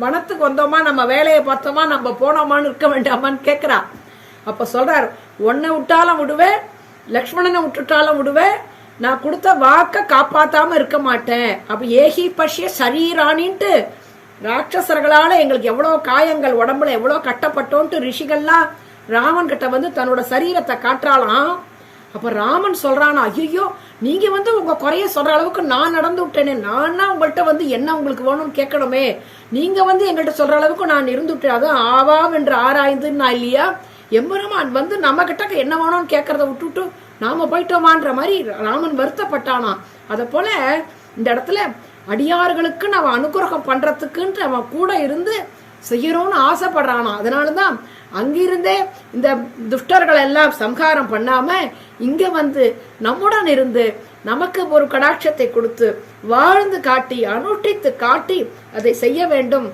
வனத்துக்கு வந்தோமா, நம்ம வேலையை பார்த்தோமா, நம்ம போனோமான்னு இருக்க வேண்டாமான்னு கேக்குறா. அப்ப சொல்றார், உன்னை விட்டாலும் விடுவேன், லக்ஷ்மணனை விட்டுட்டாலும் விடுவேன், நான் கொடுத்த வாக்க காப்பாத்தாம இருக்க மாட்டேன். அப்ப ஏகி பஷ்ய சரீரானின்ட்டு ராட்சசர்களால எங்களுக்கு எவ்வளவு காயங்கள், உடம்புல எவ்வளவு கட்டப்பட்டோன்ட்டு ரிஷிகள்லாம் ராமன் கிட்ட வந்து தன்னோட சரீரத்தை காட்டுறாளாம். அப்ப ராமன் சொல்றானா, ஐயோ நீங்க வந்து உங்க குறைய சொல்ற அளவுக்கு நான் நடந்து விட்டேனே, நானா உங்கள்கிட்ட வந்து என்ன உங்களுக்கு வேணும்னு கேட்கணுமே, நீங்க வந்து எங்கள்கிட்ட சொல்ற அளவுக்கு நான் இருந்துட்டேன், அதுவும் ஆவாம் என்று ஆராய்ந்துன்னா இல்லையா, எம்பெருமான் வந்து நம்ம கிட்ட என்ன வேணும்னு கேட்கறத விட்டுட்டு நாம போயிட்டோமான்ற மாதிரி ராமன் வருத்தப்பட்டானா. அத போல இந்த இடத்துல அடியார்களுக்கு நம்ம அனுகிரகம் பண்றதுக்குன்ட்டு அவன் கூட இருந்து செய்யணும்னு ஆசைப்படுறானா. அதனாலதான் அங்கிருந்தே இந்த துஷ்டர்கள் எல்லாம் சம்ஹாரம் பண்ணாம இங்க வந்து நம்முடன் இருந்து நமக்கு ஒரு கடாட்சத்தை கொடுத்து வாழ்ந்து காட்டி அனுஷ்டித்து காட்டி அதை செய்ய வேண்டும்.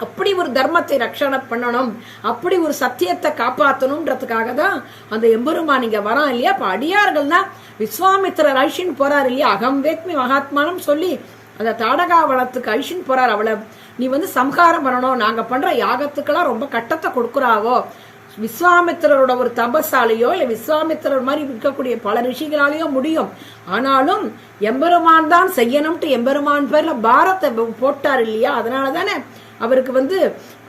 அப்படி ஒரு தர்மத்தை ரட்சணை பண்ணணும், அப்படி ஒரு சத்தியத்தை காப்பாற்றணும்ன்றதுக்காக தான் அந்த எம்பெருமான் இங்க வரான் இல்லையா. அப்ப அடியார்கள்னா விஸ்வாமித்திரர் ஐஷின் போறாரு இல்லையா, அகம் வேத்மி மகாத்மானம் சொல்லி அந்த தாடகாவனத்துக்கு ஐஷின் போறார். அவளை நீ வந்து சம்ஹாரம் பண்ணணும், நாங்க பண்ற யாகத்துக்கெல்லாம் ரொம்ப கட்டத்தை கொடுக்குறாவோ, விஸ்வாமித்திரரோட ஒரு தபசாலையோ இல்ல விஸ்வாமித்திரர் மாதிரி இருக்கக்கூடிய பல ரிஷிகளாலேயோ முடியும், ஆனாலும் எம்பெருமான் தான் செய்யணும்ட்டு எம்பெருமான் பேர்ல பாரத்தை போட்டார் இல்லையா. அதனாலதானே அவருக்கு வந்து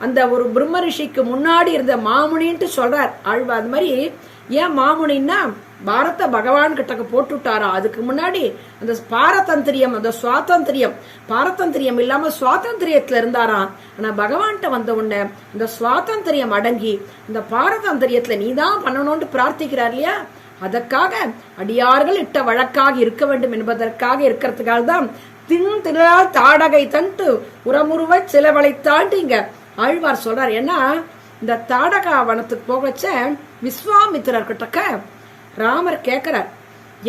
அந்த ஒரு பிரம்ம ரிஷிக்கு முன்னாடி இருந்த மாமுனின்ட்டு சொல்றார் ஆழ்வா. அது மாதிரி ஏன் மாமுனின்னா பாரத பகவான் கிட்ட போட்டுட்டாரா, அதுக்கு முன்னாடி அந்த பாரதந்திரியம், அந்த சுவாதந்திரியம், பாரதந்திரியம் இல்லாம சுவாதந்திரியத்துல இருந்தாராம். ஆனா பகவான்கிட்ட வந்த உடனே அந்த சுவாதந்திரியம் அடங்கி இந்த பாரதந்திரியத்துல நீதான் பண்ணணும்னு பிரார்த்திக்கிறார் இல்லையா. அதற்காக அடியார்கள் இட்ட வழக்காக இருக்க வேண்டும் என்பதற்காக இருக்கிறதுக்காக தான் தின்திழால் தாடகை தண்டு உரமுருவ சிலவளை தாண்டி இங்க ஆழ்வார் சொல்றார். ஏன்னா இந்த தாடகா வனத்துக்கு போகச்ச விஸ்வாமித்திரர் கிட்டக்க ராமர் கேட்கிறார்,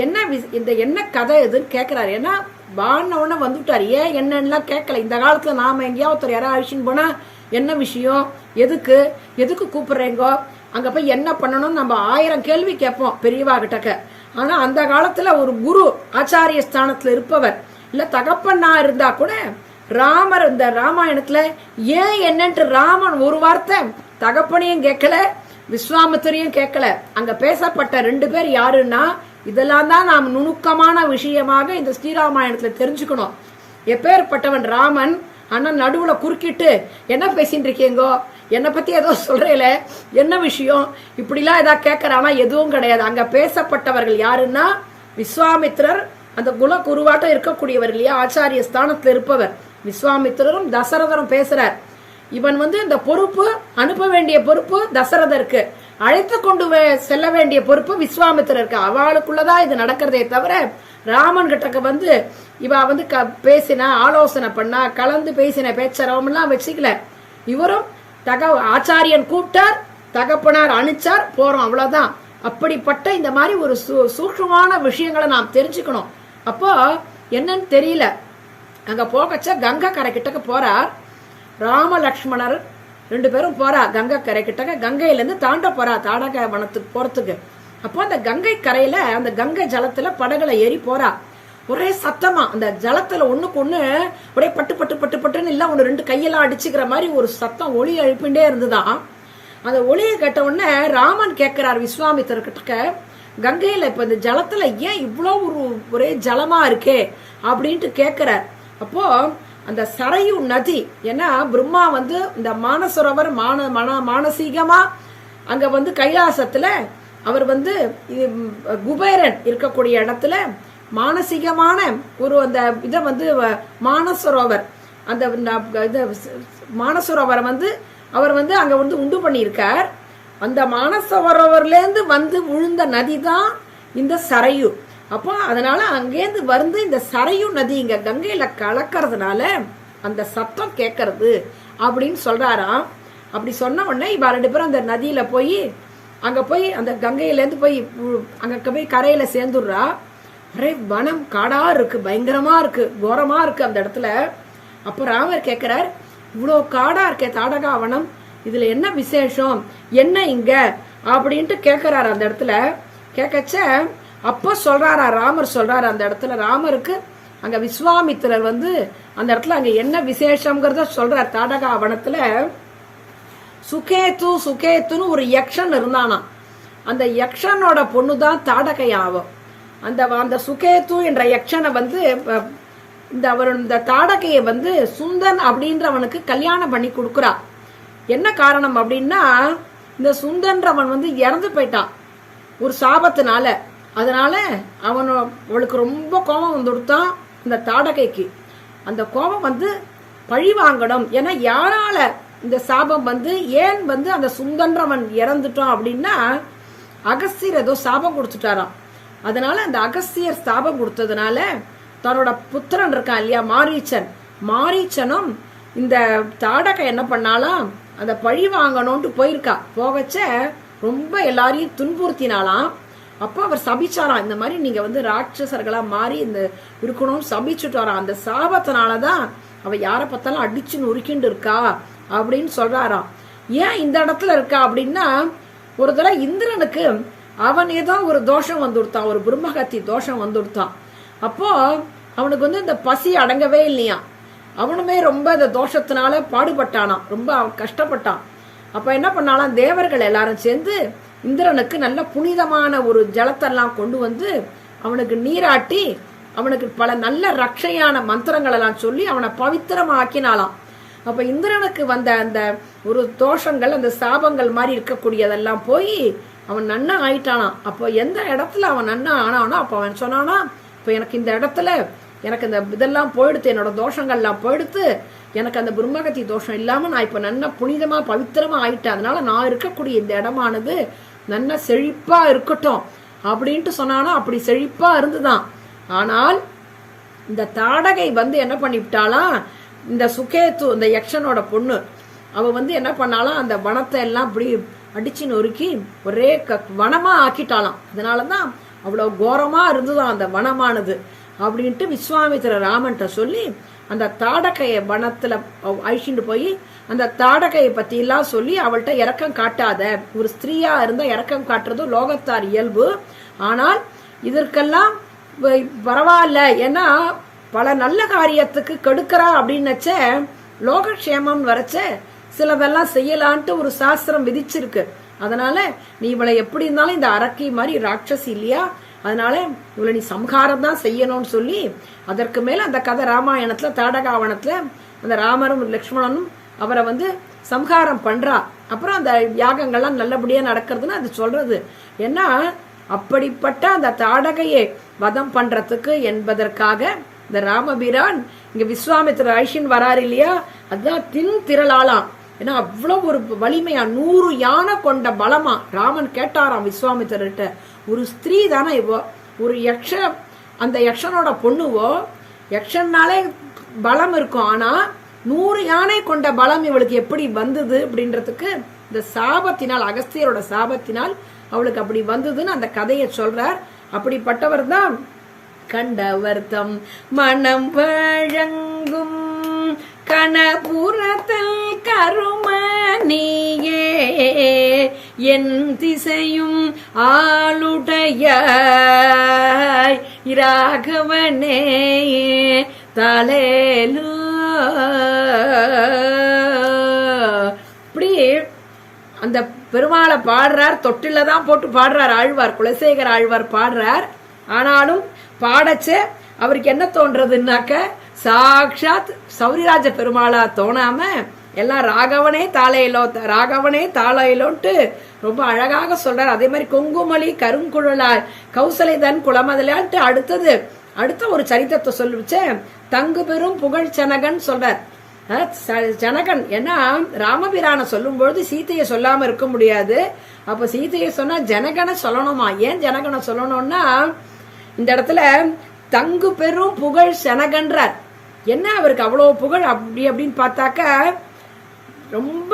என்ன கதை எதுன்னு கேட்கிறார். ஏன்னா பானவன வந்துட்டார், ஏன் என்னெல்லாம் கேட்கல. இந்த காலத்துல நாம எங்கேயாவது ஒருத்தர் யாராவது அழிச்சுன்னு போனா என்ன விஷயம், எதுக்கு கூப்பிடுறீங்கோ, அங்க போய் என்ன பண்ணணும், நம்ம 1000 கேள்வி கேட்போம் பெரியவா கிட்டக்க. ஆனா அந்த காலத்துல ஒரு குரு ஆச்சாரிய ஸ்தானத்துல இருப்பவர் இல்ல தகப்பன்னா இருந்தா கூட ராமர் இந்த ராமாயணத்துல ஏன் என்னன்ட்டு ராமன் ஒரு வார்த்தை தகப்பனையும் கேட்கல, விஸ்வாமித்திரையும் கேட்கல. அங்க பேசப்பட்ட 2 பேர் யாருன்னா, இதெல்லாம் தான் நாம் நுணுக்கமான விஷயமாக இந்த ஸ்ரீராமாயணத்துல தெரிஞ்சுக்கணும். எப்பேற்பட்டவன் ராமன். ஆனா நடுவுல குறுக்கிட்டு என்ன பேசிட்டு இருக்கீங்கோ, என்னை பத்தி ஏதோ சொல்றேல, என்ன விஷயம், இப்படிலாம் ஏதாவது கேட்கறானா, எதுவும் கிடையாது. அங்க பேசப்பட்டவர்கள் யாருன்னா விஸ்வாமித்திரர், அந்த குல குருவாட்டம் இருக்கக்கூடியவர் இல்லையா, ஆச்சாரிய ஸ்தானத்துல இருப்பவர். விஸ்வாமித்திரரும் தசரதரும் பேசுறார். இவன் வந்து இந்த பொறுப்பு, அனுப்ப வேண்டிய பொறுப்பு தசரதருக்கு, அழைத்து கொண்டு செல்ல வேண்டிய பொறுப்பு விஸ்வாமித்திரருக்கு. அவளுக்குள்ளதான் இது நடக்கிறதே தவிர ராமன் கிட்டக்க வந்து இவ வந்து பேசின, ஆலோசனை பண்ணா, கலந்து பேசின பேச்சரவெல்லாம் வச்சுக்கல. இவரும் ஆச்சாரியன் கூப்பிட்டார், தகப்பனார் அனுச்சார், போறோம், அவ்வளவுதான். அப்படிப்பட்ட இந்த மாதிரி ஒரு சூக்ஷ்மமான விஷயங்களை நாம் தெரிஞ்சுக்கணும். அப்போ என்னன்னு தெரியல. அங்க போகச்ச கங்கை கரை கிட்டக்க போறார் ராம லக்ஷ்மணர் 2 பேரும் போறா கங்கை கரை கிட்டக்க. கங்கையில இருந்து தாண்ட போறா தாடக வனத்துக்கு போறதுக்கு. அப்போ அந்த கங்கை கரையில அந்த கங்கை ஜலத்துல படகுல ஏறி போறா. ஒரே சத்தமா அந்த ஜலத்துல ஒண்ணுக்கு ஒண்ணு ஒரே பட்டு பட்டு பட்டு பட்டுன்னு இல்ல, 1-2 கையெல்லாம் அடிச்சுக்கிற மாதிரி ஒரு சத்தம் ஒளி எழுப்பிண்டே இருந்துதான். அந்த ஒளியை கேட்ட உடனே ராமன் கேட்கிறார் விஸ்வாமித்திரர் கிட்ட, கங்கையில இப்ப இந்த ஜலத்துல ஏன் இவ்வளவு ஒரே ஜலமா இருக்கே அப்படின்ட்டு கேட்கிறார். அப்போ அந்த சரையு நதி, ஏன்னா பிரம்மா வந்து இந்த மானசரோவர் மானசீகமா அங்க வந்து கைலாசத்துல அவர் வந்து குபேரன் இருக்கக்கூடிய இடத்துல மானசீகமான ஒரு அந்த இதை வந்து மானசரோவர், அந்த மானசரோவரை வந்து அவர் வந்து அங்க வந்து உண்டு பண்ணியிருக்கார். அந்த மானசரோவர்ல இருந்து வந்து விழுந்த நதி தான் இந்த சரையு. அப்போ அதனால அங்கேருந்து வந்து இந்த சரையு நதி இங்க கங்கையில கலக்கிறதுனால அந்த சத்தம் கேட்கறது அப்படின்னு சொல்றாராம். அப்படி சொன்ன உடனே இவ 2 பேரும் அந்த நதியில போய் அங்க போய் அந்த கங்கையில இருந்து போய் அங்க போய் கரையில சேர்ந்துடுறா. ஒரே வனம் காடா இருக்கு, பயங்கரமா இருக்கு, கோரமா இருக்கு அந்த இடத்துல. அப்ப ராமர் கேட்கிறார், இவ்வளவு காடா இருக்கே தாடகா வனம், இதுல என்ன விசேஷம், என்ன இங்க அப்படின்ட்டு கேட்கிறாரு அந்த இடத்துல. கேட்கச்ச அப்ப சொல்றாரா ராமர் சொல்றாரு அந்த இடத்துல, ராமருக்கு அங்க விஸ்வாமித்திரர் வந்து அந்த இடத்துல அங்க என்ன விசேஷம்ங்கிறத சொல்றார். தாடகா வனத்துல சுகேத்துன்னு ஒரு யக்ஷன் இருந்தானா. அந்த யக்ஷனோட பொண்ணுதான் தாடகை ஆகும். அந்த சுகேத்து என்ற யக்ஷனை வந்து இந்த தாடகையை வந்து சுந்தன் அப்படின்றவனுக்கு கல்யாணம் பண்ணி கொடுக்குறா. என்ன காரணம் அப்படின்னா, இந்த சுந்தன்றவன் வந்து இறந்து போயிட்டான் ஒரு சாபத்தினால. அதனால அவளுக்கு ரொம்ப கோபம் வந்துடுத்தான் இந்த தாடகைக்கு. அந்த கோபம் வந்து பழி வாங்கணும். ஏன்னா யாரால இந்த சாபம் வந்து ஏன் வந்து அந்த சுந்தன்றவன் இறந்துட்டான் அப்படின்னா, அகஸ்தியர் ஏதோ சாபம் கொடுத்துட்டாராம். அதனால அந்த அகஸ்தியர் சாபம் கொடுத்ததுனால தன்னோட புத்திரன் இருக்கான் இல்லையா மாரீச்சனும் இந்த தாடகை என்ன பண்ணாலாம், அந்த பழி வாங்கணும்ட்டு போயிருக்கா. போகச்ச ரொம்ப எல்லாரையும் துன்புறுத்தினாலாம். அப்போ அவர் சபிச்சாராம், இந்த மாதிரி நீங்க வந்து ராட்சசர்களா மாறி இந்த இருக்கணும்னு சபிச்சுட்டு வரான். அந்த சாபத்தினாலதான் அவ யார பார்த்தாலும் அடிச்சு நொறுக்கிண்டு இருக்கா அப்படின்னு சொல்றாராம். ஏன் இந்த இடத்துல இருக்கா அப்படின்னா, ஒரு தடவை இந்திரனுக்கு அவன் ஏதோ ஒரு தோஷம் வந்துடுத்தான், ஒரு பிரம்மகத்தி தோஷம் வந்துடுத்தான். அப்போ அவனுக்கு வந்து இந்த பசி அடங்கவே இல்லையா. அவனுமே ரொம்ப இந்த தோஷத்தினால பாடுபட்டானான், ரொம்ப கஷ்டப்பட்டான். அப்ப என்ன பண்ணாலாம், தேவர்கள் எல்லாரும் சேர்ந்து இந்திரனுக்கு நல்ல புனிதமான ஒரு ஜலத்தெல்லாம் கொண்டு வந்து அவனுக்கு நீராட்டி அவனுக்கு பல நல்ல ரட்சையான மந்திரங்கள் எல்லாம் சொல்லி அவனை பவித்திரமாக்கினாலாம். அப்ப இந்திரனுக்கு வந்த அந்த ஒரு தோஷங்கள், அந்த சாபங்கள் மாதிரி இருக்கக்கூடியதெல்லாம் போய் அவன் நன்னா ஆயிட்டானான். அப்போ எந்த இடத்துல அவன் நன்னா ஆனானோ அப்ப அவன் சொன்னானா, இப்ப எனக்கு இந்த இடத்துல எனக்கு இந்த இதெல்லாம் போயிடுத்து, என்னோட தோஷங்கள்லாம் போயிடுத்து, எனக்கு அந்த பிரம்மகத்தி தோஷம் இல்லாம நான் இப்ப நன்னா புனிதமா பவித்திரமா ஆயிட்டேன். அதனால நான் இருக்கக்கூடிய இந்த இடமானது நல்ல செழிப்பா இருக்கட்டும் அப்படின்ட்டு சொன்னானா. அப்படி செழிப்பா இருந்துதான். ஆனால் இந்த தாடகை வந்து என்ன பண்ணிவிட்டாலாம், இந்த சுகேத்து இந்த யக்ஷனோட பொண்ணு அவ வந்து என்ன பண்ணாலாம், அந்த வனத்தை எல்லாம் அப்படி அடிச்சு நொறுக்கி ஒரே வனமா ஆக்கிட்டாலாம். அதனாலதான் அவ்வளவு கோரமா இருந்துதான் அந்த வனமானது அப்படின்ட்டு விஸ்வாமித்திர ராமன்ட்ட சொல்லி அந்த தாடகைய வனத்துல அழிச்சுட்டு போய் அந்த தாடகையை பத்தி எல்லாம் சொல்லி அவள்கிட்ட இரக்கம் காட்டாத, ஒரு ஸ்திரீயா இருந்தா இரக்கம் காட்டுறதும் லோகத்தார் இயல்பு. ஆனால் இதற்கெல்லாம் பரவாயில்ல, ஏன்னா பல நல்ல காரியத்துக்கு கெடுக்கிறா அப்படின்னச்ச லோகக்ஷேமம் வரைச்ச சிலதெல்லாம் செய்யலான்ட்டு ஒரு சாஸ்திரம் விதிச்சிருக்கு. அதனால நீ இவளை எப்படி இருந்தாலும் இந்த அரக்கி மாதிரி ராட்சசி இல்லையா, அதனால இவளை நீ சம்ஹாரம் தான் செய்யணும்னு சொல்லி அதற்கு மேல அந்த கதை ராமாயணத்துல தாடகாவனத்துல அந்த ராமரும் லக்ஷ்மணனும் அவரை வந்து சம்ஹாரம் பண்றா. அப்புறம் அந்த யாகங்கள்லாம் நல்லபடியா நடக்கிறதுன்னு அது சொல்றது. ஏன்னா அப்படிப்பட்ட அந்த தாடகையை வதம் பண்றதுக்கு என்பதற்காக இந்த ராமபிரான் இங்க விஸ்வாமித்திர ஐஷன் வராரு இல்லையா, அதுதான் திரளாலாம். ஏன்னா அவ்வளவு ஒரு வலிமையா 100 யானை கொண்ட பலமா. ராமன் கேட்டாராம் விஸ்வாமித்திரர்கிட்ட, ஒரு ஸ்திரீ தானே இவோ, ஒரு அந்த யக்ஷனோட பொண்ணுவோ, யக்ஷன்னாலே பலம் இருக்கும், ஆனா 100 யானை கொண்ட பலம் இவளுக்கு எப்படி வந்தது அப்படின்றதுக்கு இந்த சாபத்தினால், அகஸ்தியரோட சாபத்தினால் அவளுக்கு அப்படி வந்ததுன்னு அந்த கதையை சொல்றார். அப்படிப்பட்டவர் தான் கண்டவர்தம் மனம் வழங்கும் கணபுரத்தல் கருமணியே என் திசையும் ஆளுடையாய் ராகவனே தலேலு. இப்படி அந்த பெருமாளை பாடுறார், தொட்டில தான் போட்டு பாடுறார் ஆழ்வார், குலசேகர ஆழ்வார் பாடுறார். ஆனாலும் பாடச்ச அவருக்கு என்ன தோன்றதுன்னாக்க, சாக்ஷாத் சௌரிராஜ பெருமாளா தோணாம எல்லாம் ராகவனே தாளையிலோன்ட்டு ரொம்ப அழகாக சொல்றார். அதே மாதிரி கொங்குமலி கருங்குழலாய் கௌசலைதன் குளமதலான்ட்டு அடுத்த ஒரு சரித்திரத்தை சொல்லிச்ச தங்கு பெரும் புகழ் ஜனகன் சொல்றார். ஜனகன் ஏன்னா ராமபிரான சொல்லும் பொழுது சீதையை சொல்லாம இருக்க முடியாது. அப்ப சீதையை சொன்னா ஜனகனை சொல்லணுமா. ஏன் ஜனகனை சொல்லணும்னா, இந்த இடத்துல தங்கு பெரும் புகழ் ஜனகன்றார். என்ன அவருக்கு அவ்வளவு புகழ் அப்படின்னு பார்த்தாக்க, ரொம்ப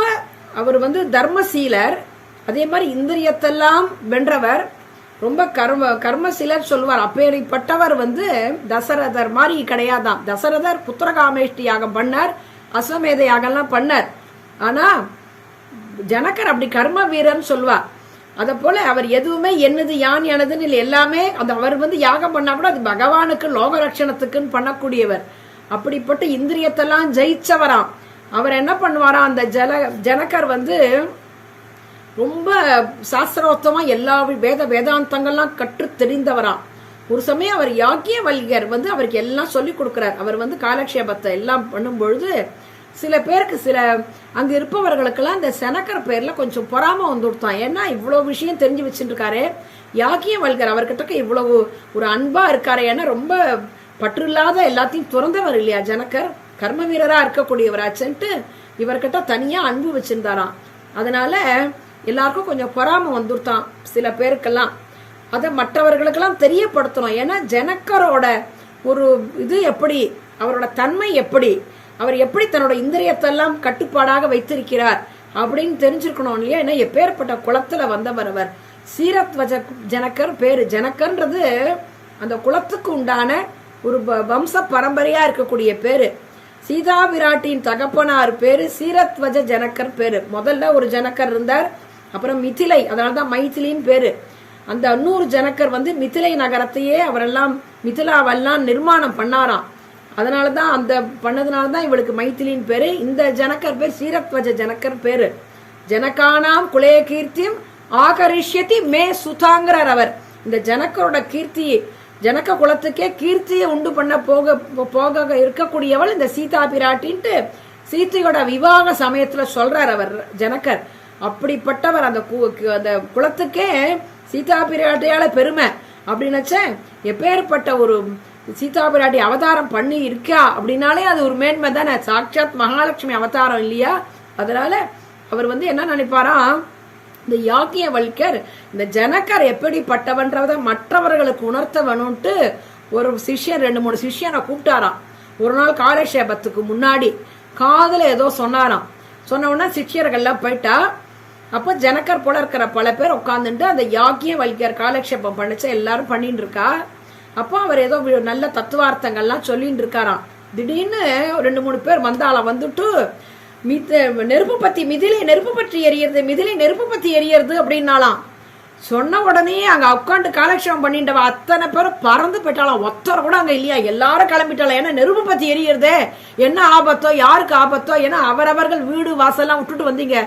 அவர் வந்து தர்மசீலர், அதே மாதிரி இந்திரியத்தெல்லாம் வென்றவர், ரொம்ப கர்மசீலர் சொல்லுவார். அப்பேற்பட்டவர் வந்து தசரதர் மாதிரி கிடையாதான். தசரதர் புத்திரகாமேஷ்டி யாகம் பண்ணார், அஸ்வமேத யாகம்லாம் பண்ணார். ஆனா ஜனகர் அப்படி கர்ம வீரன் சொல்லுவார். அத போல அவர் எதுவுமே என்னது யான் எனதுன்னு இல்லை, எல்லாமே அந்த அவர் யாகம் பண்ணா கூட அது பகவானுக்கு லோக ரட்சணத்துக்குன்னு பண்ணக்கூடியவர். அப்படிப்பட்ட இந்திரியத்தெல்லாம் ஜெயிச்சவராம். அவர் என்ன பண்ணுவாராம், அந்த ஜனகர் ரொம்ப சாஸ்திரோத்தமா எல்லா வேதாந்தங்கள்லாம் கற்று தெரிந்தவராம். ஒரு சமயம் அவர் யாக்கியவல்யர் அவருக்கு எல்லாம் சொல்லி கொடுக்கிறார். அவர் காலக்ஷேபத்தை எல்லாம் பண்ணும் பொழுது சில பேருக்கு அங்க இருப்பவர்களுக்கெல்லாம் இந்த செனக்கர் பேர்ல கொஞ்சம் பொறாம வந்துடுத்தான். ஏன்னா இவ்வளவு விஷயம் தெரிஞ்சு வச்சுட்டு இருக்காரு யாக்கியவல்யர், அவர்கிட்ட இவ்வளவு ஒரு அன்பா இருக்காரு. ஏன்னா ரொம்ப பற்று இல்லாத எல்லாத்தையும் துறந்தவர் இல்லையா ஜனகர், கர்ம வீரரா இருக்கக்கூடியவராச்சுன்ட்டு இவர்கிட்ட தனியா அன்பு வச்சிருந்தாராம். அதனால எல்லாருக்கும் கொஞ்சம் பொறாம வந்துருத்தான் சில பேருக்கெல்லாம். அதை மற்றவர்களுக்கெல்லாம் தெரியப்படுத்தணும். ஏன்னா ஜனகரோட ஒரு இது எப்படி, அவரோட தன்மை எப்படி, அவர் எப்படி தன்னோட இந்திரியத்தெல்லாம் கட்டுப்பாடாக வைத்திருக்கிறார் அப்படின்னு தெரிஞ்சிருக்கணும் இல்லையா. ஏன்னா எப்பேற்பட்ட குலத்துல வந்தவர் அவர். சீரத்வஜ ஜனகர் பேரு. ஜனகர்ன்றது அந்த குலத்துக்கு உண்டான ஒரு வம்ச பரம்பரையா இருக்கக்கூடிய பேரு. சீதா விராட்டின் தகப்பனார் பேரு சீரத்வஜ ஜனகர் பேரு. முதல்ல ஒரு ஜனகர் இருந்தார், அப்புறம் மிதிலை, அதனாலதான் மைதிலின்னு பேரு. அந்த இன்னொரு ஜனகர் மிதிலை நகரத்தையே அவரெல்லாம் மிதிலாவெல்லாம் நிர்மாணம் பண்ணாராம். அதனாலதான் அந்த பண்ணதுனாலதான் இவளுக்கு மைதிலின்னு பேரு. இந்த ஜனகர் பேர் சீரத்வஜ ஜனகர் பேரு. ஜனகானாம் குலே கீர்த்தியும் ஆகரிஷ்யதி மே சுதாங்கிறார் அவர். இந்த ஜனகரோட கீர்த்தி, ஜனக குலத்துக்கே கீர்த்தியை உண்டு பண்ண போக இருக்கக்கூடியவள் இந்த சீதா பிராட்டின்ட்டு சீதையோட விவாக சமயத்துல சொல்றார் அவர் ஜனகர். அப்படிப்பட்டவர் அந்த குலத்துக்கே சீதா பிராட்டியால பெருமை அப்படின்னு எப்பேற்பட்ட ஒரு சீதா பிராட்டி அவதாரம் பண்ணி இருக்கா அப்படின்னாலே அது ஒரு மேன்மை தானே. சாட்சாத் மகாலட்சுமி அவதாரம் இல்லையா. அதனால அவர் என்ன நினைப்பாராம், இந்த யாக்கியவல்யர் இந்த ஜனகர் எப்படிப்பட்டவன்றத மற்றவர்களுக்கு உணர்த்த வேணும்ட்டு ஒரு சிஷ்யன் 2-3 சிஷ்யனை கூப்பிட்டாராம். ஒரு நாள் காலக்ஷேபத்துக்கு முன்னாடி காதுல ஏதோ சொன்னாராம். சொன்ன உடனே சிஷ்யர்கள்லாம் போயிட்டா. அப்ப ஜனகர் போல இருக்கிற பல பேர் உட்கார்ந்துட்டு அந்த யாக்கியவல்யர் காலக்ஷேபம் பண்ணிச்ச எல்லாரும் பண்ணிட்டு இருக்கா. அப்போ அவர் ஏதோ நல்ல தத்துவார்த்தங்கள்லாம் சொல்லிட்டு இருக்காராம். திடீர்னு 2-3 பேர் வந்தாலாம். வந்துட்டு நெருப்பு பத்தி மிதிலை நெருப்பு பற்றி எரியறது, மிதிலை நெருப்பு பத்தி எரியறது அப்படின்னாலாம். சொன்ன உடனே அங்க உட்காந்து காலக்ஷேபம் பண்ணிட்டவ அத்தனை பேரும் பறந்து போயிட்டாலாம். ஒத்தரை கூட அங்க இல்லையா, எல்லாரும் கிளம்பிட்டாலாம். ஏன்னா நெருப்பு பத்தி எரியறதே என்ன ஆபத்தோ, யாருக்கு ஆபத்தோ, ஏன்னா அவரவர்கள் வீடு வாசல்லாம் விட்டுட்டு வந்தீங்க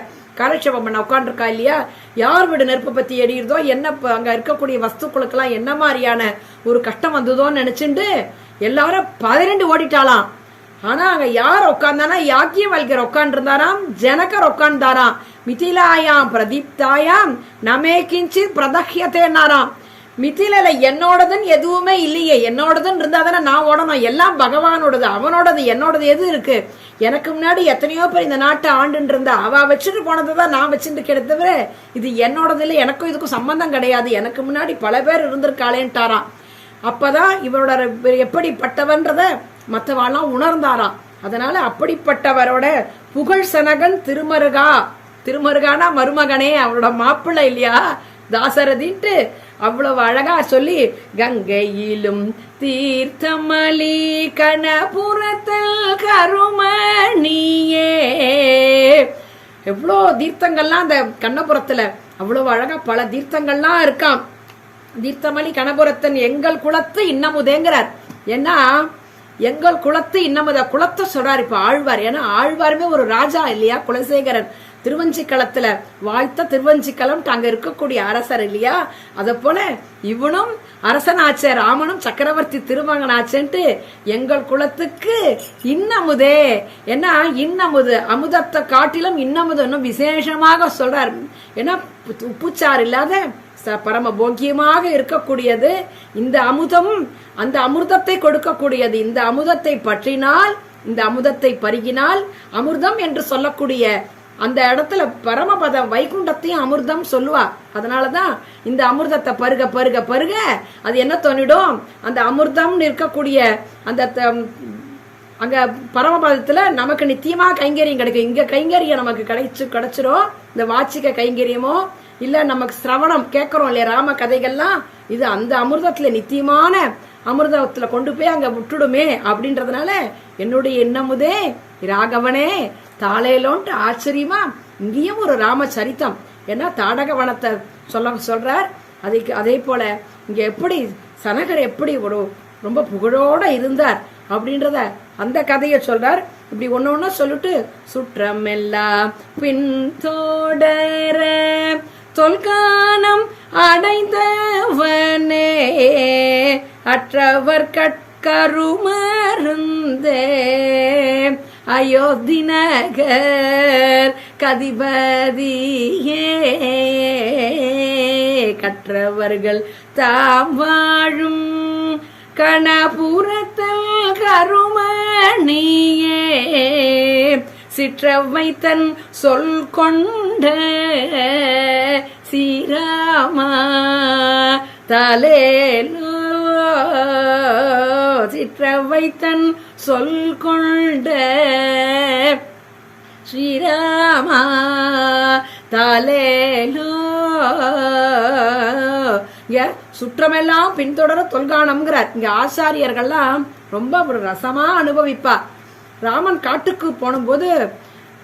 காலக்ஷேபம் பண்ண உட்காந்துருக்கா இல்லையா. யார் வீடு நெருப்பு பத்தி எரியுறதோ, என்ன அங்க இருக்கக்கூடிய வஸ்துக்களுக்கு எல்லாம் என்ன மாதிரியான ஒரு கஷ்டம் வந்ததோன்னு நினைச்சுட்டு எல்லாரும் 12 ஓடிட்டாலாம். ஆனா அங்க யார் உட்கார்ந்தானா, யாக்கியவல்யர் உட்கார்ந்து இருந்தாராம், ஜனகர் உட்கார்ந்தாராம். மிதிலாயாம் பிரதீப்தாயாம் நமே கிஞ்சித் பிரதஹ்யதேனாராம். மிதிலையில என்னோடதுன்னு எதுவுமே இல்லையே, என்னோடதுன்னு இருந்தா தானே நான் ஓடணும், எல்லாம் பகவானோடது, அவனோடது, என்னோடது எது இருக்கு. எனக்கு முன்னாடி எத்தனையோ பேர் இந்த நாட்டை ஆண்டுன்னு இருந்தா, அவ வச்சுட்டு போனதுதான் நான் வச்சுட்டு கிடைத்தவர, இது என்னோடது இல்லை, எனக்கும் இதுக்கும் சம்பந்தம் கிடையாது, எனக்கு முன்னாடி பல பேர் இருந்திருக்காளேன்ட்டாராம். அப்பதான் இவரோட எப்படிப்பட்டவன்றத மற்றவாள்லாம் உணர்ந்தாராம். அதனால அப்படிப்பட்டவரோட புகழ் சனகன் திருமருகா, திருமருகானா மருமகனே, அவரோட மாப்பிள்ளை இல்லையா தாசரதின்ட்டு அவ்வளவு அழகா சொல்லி, கங்கையிலும் தீர்த்தமலி கணபுரத்தல் கருமணியே, எவ்வளோ தீர்த்தங்கள்லாம் அந்த கண்ணபுரத்துல அவ்வளவு அழகா பல தீர்த்தங்கள்லாம் இருக்காம். தீர்த்தமலி கணபுரத்தன் எங்கள் குலத்து இன்னமுதேங்கிறார். ஏன்னா எங்கள் குலத்து இன்னமுத குலத்தை சொல்றாரு இப்ப ஆழ்வார். ஏன்னா ஆழ்வாருமே ஒரு ராஜா இல்லையா, குலசேகரன். திருவஞ்சிக்களத்துல வாழ்த்த திருவஞ்சிக்களம் அங்க இருக்கக்கூடிய அரசர் இல்லையா. அத போல இவனும் அரசனாச்சே, ராமனும் சக்கரவர்த்தி திருமகனாச்சேன்ட்டு எங்கள் குலத்துக்கு இன்னமுதே. ஏன்னா இன்னமுது அமுதத்தை காட்டிலும் இன்னமுது இன்னும் விசேஷமாக சொல்றார். ஏன்னா உப்புச்சார் இல்லாத பரம போக்கியமாக இருக்கக்கூடியது இந்த அமுதம், அந்த அமிர்தத்தை கொடுக்கக்கூடியது. இந்த அமுதத்தை பற்றினால், இந்த அமுதத்தை பருகினால் அமிர்தம் என்று சொல்லக்கூடிய அந்த இடத்துல பரமபத வைகுண்டத்தையும் அமிர்தம் சொல்லுவா. அதனாலதான் இந்த அமிர்தத்தை பருக பருக பருக அது என்ன தோணிடும், அந்த அமிர்தம் இருக்கக்கூடிய அந்த அங்க பரமபதத்துல நமக்கு நித்தியமா கைங்கரியம் கிடைக்கும். இங்க கைங்கரியம் நமக்கு கிடைச்சிரும். இந்த வாச்சிக்க கைங்கரியமோ இல்ல நமக்கு சிரவணம் கேட்கிறோம் இல்லையா ராம கதைகள்லாம், இது அந்த அமிர்தத்துல நித்தியமான அமிர்தத்துல கொண்டு போய் அங்க விட்டுடுமே அப்படின்றதுனால என்னுடைய எண்ணமுதே ராகவனே தாளேலோன்ட்டு ஆச்சரியமா இங்கேயும் ஒரு ராம சரித்தம். ஏன்னா தாடக வனத்தை சொல்றார். அதே போல இங்க எப்படி சனகர் எப்படி ஒரு ரொம்ப புகழோட இருந்தார் அப்படின்றத அந்த கதையை சொல்றார். இப்படி ஒண்ணு சொல்லிட்டு சுற்றம் எல்லாம் பின் தோடர தொல்கானம் அடைந்தவனே அற்றவர் கருமருந்தே அயோத்தி நகர் கதிபதியே கற்றவர்கள் தாம் வாழும் கணபுரத்தல் கருமணியே சிற்றவை தன் சொல் கொண்ட ஸ்ரீராமா தலேலோ சிற்றவை தன் சொல் கொண்ட ஸ்ரீராமா தலேலோ. சுற்றமெல்லாம் பின்தொடர தொல்கானம்ங்கிறார். இங்க ஆச்சாரியர்கள்லாம் ரொம்ப ஒரு ரசமா அனுபவிப்பா. ராமன் காட்டுக்கு போனும்போது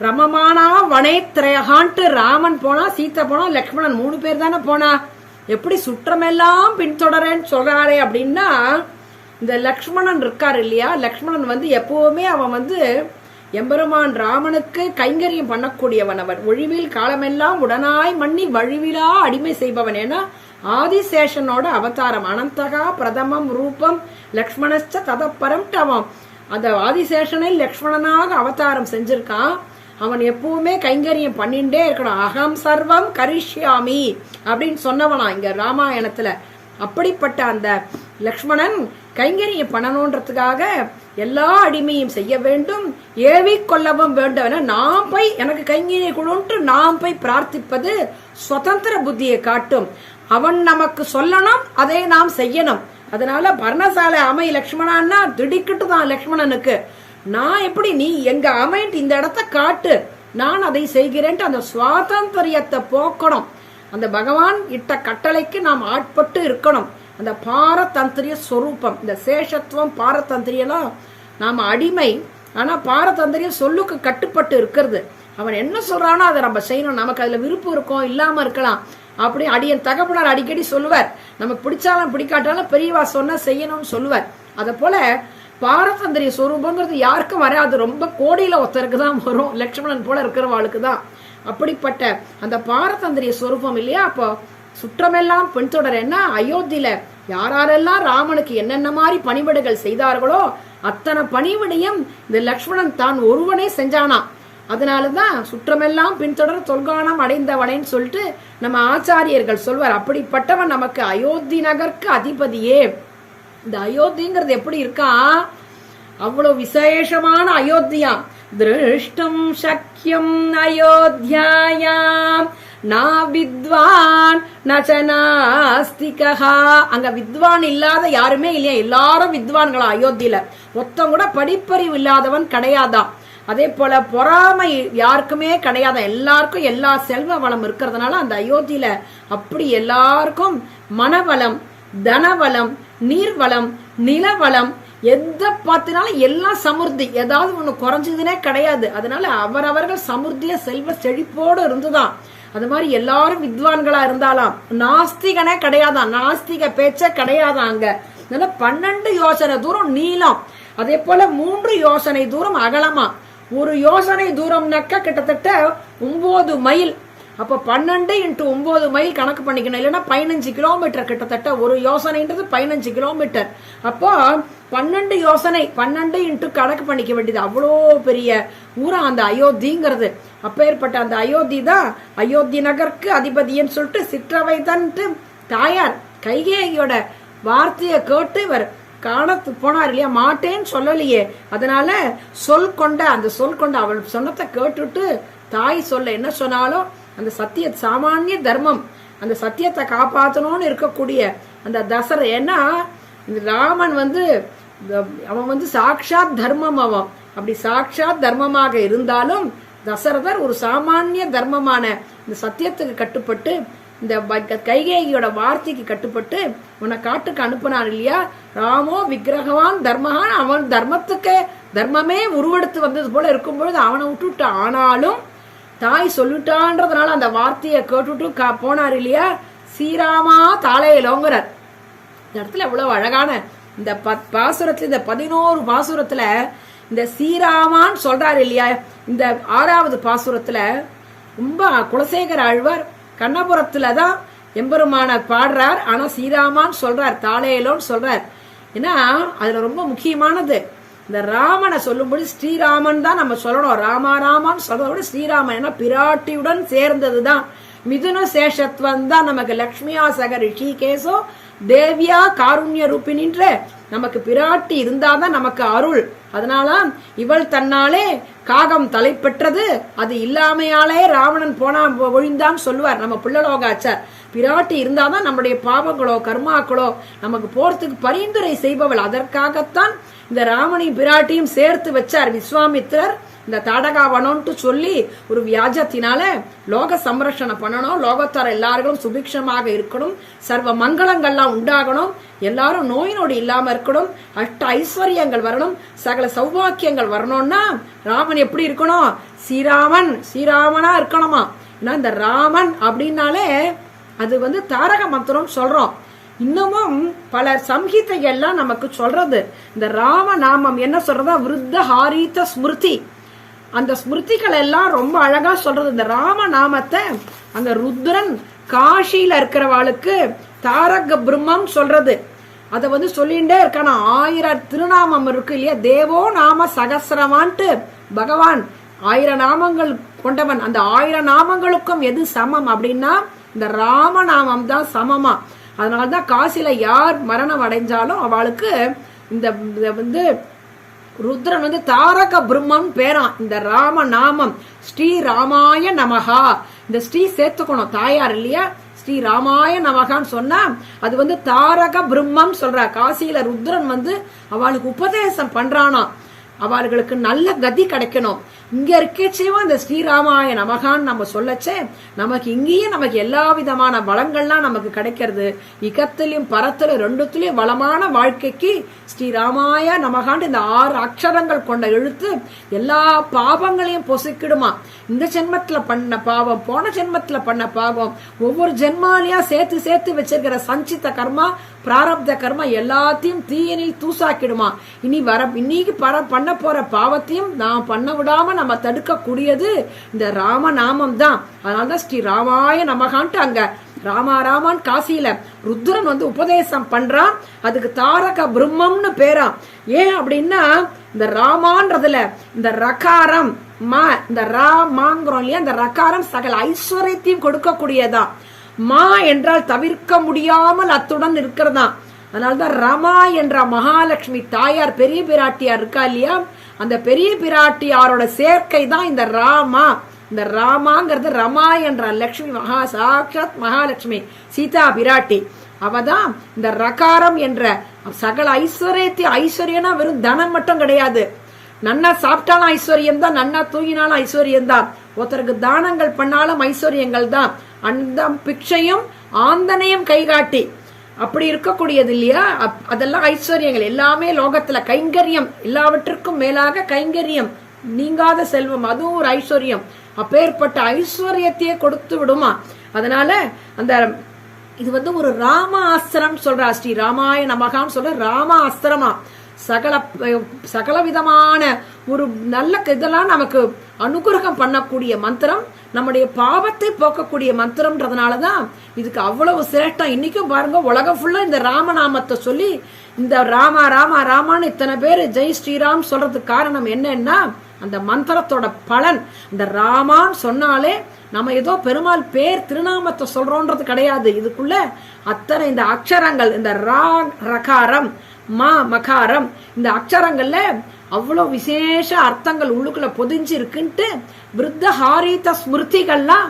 ரமமானா வனேத்ரயான்ட்டு ராமன் போனா, சீத்தை போனா, லக்ஷ்மணன் 3 பேர் தானே போனா. எப்படி சுற்றமெல்லாம் பின்தொடரேன்னு சொல்றாரே அப்படின்னா, இந்த லக்ஷ்மணன் இருக்காரு இல்லையா, லக்ஷ்மணன் வந்து எப்பவுமே அவன் எம்பெருமான் ராமனுக்கு கைங்கரியம் பண்ணக்கூடியவன். அவன் ஒழிவில் காலமெல்லாம் உடனாய் மண்ணி வழிவிலா அடிமை செய்பவன். ஏன்னா ஆதிசேஷனோட அவதாரம். அனந்தகா பிரதமம் ரூபம் லக்ஷ்மணச்ச ததப்பரம் அவன் அந்த ஆதிசேஷனை லக்ஷ்மணனாக அவதாரம் செஞ்சிருக்கான். அவன் எப்பவுமே கைங்கரியம் பண்ணிட்டே இருக்கணும். அகம் சர்வம் கரிஷ்யாமி அப்படின்னு சொன்னவனா இங்க ராமாயணத்துல. அப்படிப்பட்ட அந்த லக்ஷ்மணன் கைங்கரியம் பண்ணணும்ன்றதுக்காக எல்லா அடிமையும் செய்ய வேண்டும், ஏவி கொள்ளவும் வேண்டும். நாம் போய் எனக்கு கைங்கரியம் கொடுன்ட்டு நாம் போய் பிரார்த்திப்பது சுதந்திர புத்தியை காட்டும். அவன் நமக்கு சொல்லணும், அதை நாம் செய்யணும். அதனால பர்ணசாலை அமை லக்ஷ்மணான்னா திடுக்கிட்டு தான் லக்ஷ்மணனுக்கு. நான் எப்படி, நீ எங்க அமைன்ட்டு இந்த இடத்த காட்டு, நான் அதை செய்கிறேன்ட்டு அந்த சுவாதந்திரியத்தை போக்கணும். அந்த பகவான் இட்ட கட்டளைக்கு நாம் ஆட்பட்டு இருக்கணும். அந்த பாரதந்திரிய ஸ்வரூபம், இந்த சேஷத்துவம் பாரதந்திரியெல்லாம் நாம அடிமை. ஆனா பாரதந்திரியம் சொல்லுக்கு கட்டுப்பட்டு இருக்கிறது. அவன் என்ன சொல்றானோ அதை நம்ம செய்யணும். நமக்கு அதுல விருப்பம் இருக்கும், இல்லாம இருக்கலாம். அப்படி அடியன் தகப்பனார் அடிக்கடி சொல்லுவார், நமக்கு பிடிச்சாலும் பிடிக்காட்டாலும் பெரியவா சொன்ன செய்யணும்னு சொல்லுவார். அத போல பாரதந்திரிய ஸ்வரூபங்கிறது யாருக்கும் வராது, ரொம்ப கோடியில ஒருத்தருக்கு தான் வரும், லக்ஷ்மணன் போல இருக்கிறவாளுக்கு தான். அப்படிப்பட்ட அந்த பாரதந்திரிய ஸ்வரூபம் இல்லையா. அப்போ சுற்றமெல்லாம் பின்தொடர் என்ன, அயோத்தியில யாரெல்லாம் ராமனுக்கு என்னென்ன மாதிரி பணிவிடைகள் செய்தார்களோ அத்தனை பணிவிடையும் இந்த லக்ஷ்மணன் தான் ஒருவனே செஞ்சானா. அதனாலதான் சுற்றமெல்லாம் பின்தொடர் தொல்கானம் அடைந்தவனேன்னு சொல்லிட்டு நம்ம ஆச்சாரியர்கள் சொல்வார். அப்படிப்பட்டவன் நமக்கு அயோத்தி நகருக்கு அதிபதியே. இந்த அயோத்திங்கிறது எப்படி இருக்கா, அவ்வளவு விசேஷமான அயோத்தியா. திருஷ்டம் சக்கியம் அயோத்தியாயாம் நா வித்வான் நச்சனாஸ்திகா. அங்க வித்வான் இல்லாத யாருமே இல்லையா, எல்லாரும் வித்வான்களா அயோத்தியில. மொத்தம் கூட படிப்பறிவு இல்லாதவன் கிடையாதான். அதே போல பொறாமை யாருக்குமே கிடையாதான். எல்லாருக்கும் எல்லா செல்வ வளம் இருக்கிறதுனால அந்த அயோத்தியில அப்படி எல்லாருக்கும் மனவளம், தனவளம், நீர்வளம், நிலவளம், எந்த பார்த்தினாலும் எல்லாம் சமுர்த்தி. ஏதாவது ஒண்ணு குறைஞ்சதுன்னே கிடையாது. அதனால அவரவர்கள் சமுர்த்திய செல்வ செழிப்போடு இருந்துதான். அது மாதிரி எல்லாரும் வித்வான்களா இருந்தாலாம். நாஸ்திகனே கிடையாதான், நாஸ்திக பேச்ச கிடையாதான். அங்க 12 யோசனை தூரம் நீளம், அதே போல 3 யோசனை தூரம் அகலமா. ஒரு யோசனை தூரம்னாக்க கிட்டத்தட்ட 9 மைல். அப்ப 12 × 9 மைல் கணக்கு பண்ணிக்கணும். இல்லைன்னா 15 கிலோமீட்டர் கிட்டத்தட்ட. ஒரு யோசனைன்றது 15 கிலோமீட்டர். அப்போ 12 யோசனை, 12 × கணக்கு பண்ணிக்க வேண்டியது. அவ்வளோ பெரிய ஊரா அந்த அயோத்திங்கிறது. அப்பேற்பட்ட அந்த அயோத்தி தான் அயோத்தி நகருக்கு அதிபதின்னு சொல்லிட்டு சிற்றவை தன்ட்டு தாயார் கைகேயியோட வார்த்தையை கேட்டு இவர் காணத்து போனார் இல்லையா, மாட்டேன்னு சொல்லலையே. அதனால சொல் கொண்ட, அந்த சொல் கொண்ட அவள் சொன்னதை கேட்டுட்டு தாய் சொல்ல என்ன சொன்னாலும் அந்த சத்திய சாமானிய தர்மம், அந்த சத்தியத்தை காப்பாற்றணும்னு இருக்கக்கூடிய அந்த தசர. ஏன்னா இந்த ராமன் அவன் சாட்சாத் தர்மம். அவன் அப்படி சாட்சாத் தர்மமாக இருந்தாலும் தசரதர் ஒரு சாமானிய தர்மமான இந்த சத்தியத்துக்கு கட்டுப்பட்டு, இந்த கைகேயியோட வார்த்தைக்கு கட்டுப்பட்டு உன்னை காட்டுக்கு அனுப்பினான் இல்லையா. ராமோ விக்கிரகவான் தர்மகான், அவன் தர்மத்துக்கு தர்மமே உருவெடுத்து வந்தது போல இருக்கும்பொழுது அவனை விட்டுவிட்டு. ஆனாலும் தாய் சொல்லிட்டான்றதுனால அந்த வார்த்தையை கேட்டுட்டு போனார் இல்லையா, ஸ்ரீராமா தாளையிலோங்கிறார். இந்த இடத்துல எவ்வளவு அழகான இந்த பாசுரத்துல, இந்த 11 பாசுரத்துல இந்த ஸ்ரீராமான்னு சொல்றாரு இல்லையா. இந்த 6வது பாசுரத்துல ரொம்ப குலசேகர ஆழ்வார் கண்ணபுரத்துலதான் எம்பெருமான பாடுறார், ஆனா ஸ்ரீராமான்னு சொல்றார், தாளையிலோன்னு சொல்றார். ஏன்னா அதுல ரொம்ப முக்கியமானது இந்த ராமனை சொல்லும்போது ஸ்ரீராமன் தான் நம்ம சொல்லணும். ராமா ராமான்னு சொல்றத விட ஸ்ரீராமன், ஏன்னா பிராட்டியுடன் சேர்ந்ததுதான் மிதுன சேஷத்துவம் தான் நமக்கு. லக்ஷ்மியா சக ரிஷிகேசோ தேவியா காருண்ய ரூபினின்ற நமக்கு பிராட்டி இருந்தாதான் நமக்கு அருள். அதனால இவள் தன்னாலே காகம் தலை பெற்றது, அது இல்லாமையாலே ராவணன் போனா ஒழிந்தான் சொல்லுவார் நம்ம பிள்ளலோகாச்சார். பிராட்டி இருந்தாதான் நம்முடைய பாவங்களோ கர்மாக்களோ நமக்கு போறதுக்கு பரிந்துரை செய்பவள். அதற்காகத்தான் இந்த ராமனையும் பிராட்டியும் சேர்த்து வச்சார் விஸ்வாமித்திரர். இந்த தாடகாவனம்ட்டு சொல்லி ஒரு வியாஜத்தினால லோக சம்ரட்சணம் பண்ணணும், லோகத்தார எல்லாரும் சுபிக்ஷமாக இருக்கணும், சர்வ மங்களங்கள்லாம் உண்டாகணும், எல்லாரும் நோய் நொடி இல்லாம இருக்கணும், அஷ்ட ஐஸ்வர்யங்கள் வரணும், சகல சௌபாக்கியங்கள் வரணும்னா ராமன் எப்படி இருக்கணும்? ஸ்ரீராமனா இருக்கணுமா. ஏன்னா இந்த ராமன் அப்படின்னாலே அது தாரக மந்திரம் சொல்றோம். இன்னமும் பல சம்ஹிதைகள்லாம் நமக்கு சொல்றது. இந்த ராம நாமம் என்ன சொல்றதா, விருத்த ஹாரீத ஸ்மிருதி, அந்த ஸ்மிருதிகள் எல்லாம் ரொம்ப அழகா சொல்றது. இந்த ராம நாமத்தை அங்க ருத்ரன் காஷியில இருக்கிறவாளுக்கு தாரக பிரம்மம் சொல்றது. அத சொல்லிண்டே இருக்கானா. 1000 திருநாமம் இருக்கு இல்லையா, தேவோ நாம சகசிரமான்ட்டு பகவான் 1000 நாமங்கள் கொண்டவன். அந்த 1000 நாமங்களுக்கும் எது சமம் அப்படின்னா இந்த ராமநாமம் தான் சமமா. அதனாலதான் காசில யார் மரணம் அடைஞ்சாலும் அவளுக்கு இந்த ருத்ரன் தாரக பிரம்மம் பேரான். இந்த ராம நாமம் ஸ்ரீ ராமாய நமகா, இந்த ஸ்ரீ சேர்த்துக்கணும், தாயார் இல்லையா, ஸ்ரீ ராமாய நமகான்னு சொன்னா அது தாரக பிரம்மம் சொல்ற. காசியில ருத்ரன் அவளுக்கு உபதேசம் பண்றானா, அவர்களுக்கு நல்ல கதி கிடைக்கணும். இங்க இருக்கேச்சுவா இந்த ஸ்ரீராமாய நமகான்னு நம்ம சொல்லச்சே நமக்கு இங்கேயும் நமக்கு எல்லா விதமான வளங்கள்லாம் நமக்கு கிடைக்கிறது. இகத்திலையும் பரத்திலும் ரெண்டுத்திலையும் வளமான வாழ்க்கைக்கு ஸ்ரீராமாய நமகான்னு இந்த 6 அக்ஷரங்கள் கொண்ட எழுத்து எல்லா பாவங்களையும் பொசுக்கிடுமா. இந்த ஜென்மத்துல பண்ண பாவம், போன ஜென்மத்துல பண்ண பாவம், ஒவ்வொரு ஜென்மாலையா சேர்த்து சேர்த்து வச்சிருக்கிற சஞ்சித்த கர்மா பிராரப்த கர்மா எல்லாத்தையும் தீயனில் தூசாக்கிடுமா. இன்னைக்கு பண்ண போற பாவத்தையும் நான் பண்ண விடாம நம்ம தடுக்க கூடியது இந்த ராம நாமம் தான். அதனாலதான் ஸ்ரீ ராமாய நமகான்ட்டு அங்க ராமான் காசியில ருத்ரன் உபதேசம் பண்றான். அதுக்கு தாரக பிரம்மம்னு பேரா. ஏன் அப்படின்னா இந்த ராமான்றதுல இந்த ரகாரம் இந்த ராமாங்கிறோம் இல்லையா, இந்த ரகாரம் சகல ஐஸ்வர்யத்தையும் கொடுக்கக்கூடியதான். மா என்றால் தவிர்க்க முடியாமல் அத்துடன் இருக்கிறதா. அதனால்தான் ரமா என்ற மகாலட்சுமி தாயார் பெரிய பிராட்டியார் இருக்கா இல்லையா, அந்த பெரிய பிராட்டியாரோட சேர்க்கை தான் இந்த ராமா. இந்த ராமாங்கிறது ரமா என்ற லட்சுமி சாட்சாத் மகாலட்சுமி சீதா பிராட்டி. அவதான் இந்த ரகாரம் என்ற சகல ஐஸ்வர்யனா வெறும் தனம் மட்டும் கிடையாது, நன்னா சாப்பிட்டாலும் ஐஸ்வர்யம் தான், நன்னா தூங்கினாலும் ஐஸ்வர்யம் தான், ஒருத்தருக்கு தானங்கள் பண்ணாலும் ஐஸ்வர்யங்கள் தான். அந்த பிக்ஷையும் ஆந்தனையும் கைகாட்டி அப்படி இருக்கக்கூடியது இல்லையா, அதெல்லாம் ஐஸ்வர்யங்கள். எல்லாமே லோகத்துல கைங்கரியம், எல்லாவற்றுக்கும் மேலாக கைங்கரியம், நீங்காத செல்வம், அதுவும் ஒரு ஐஸ்வர்யம். அப்பேற்பட்ட ஐஸ்வர்யத்தையே கொடுத்து விடுமா. அதனால அந்த இது ஒரு ராம அஸ்திரம் சொல்றா. ஸ்ரீ ராமாய நமகான்னு சொல்ற ராம அஸ்திரமா. சகல விதமான ஒரு நல்ல இதெல்லாம் நமக்கு அனுகிரகம் பண்ணக்கூடிய மந்திரம், நம்முடைய பாவத்தை போக்கக்கூடிய மந்திரம்ன்றதுனாலதான் இதுக்கு அவ்வளவு சிரேஷ்டம். இன்னைக்கும் பாருங்க, உலகம் ஃபுல்லா இந்த ராமநாமத்தை சொல்லி இந்த ராமான்னு இத்தனை பேர் ஜெய் ஸ்ரீராம் சொல்றதுக்கு காரணம் என்னன்னா அந்த மந்திரத்தோட பலன். இந்த ராமான்னு சொன்னாலே நம்ம ஏதோ பெருமாள் பேர் திருநாமத்தை சொல்றோன்றது கிடையாது. இதுக்குள்ள அத்தனை இந்த அக்ஷரங்கள், இந்த ரகாரம் மகாரம், இந்த அக்ஷரங்கள்ல அவ்வளவு விசேஷ அர்த்தங்கள் உள்ளுக்குள்ள பொதிஞ்சு இருக்குன்ட்டு விருத்த ஹாரித ஸ்மிருதிகள்லாம்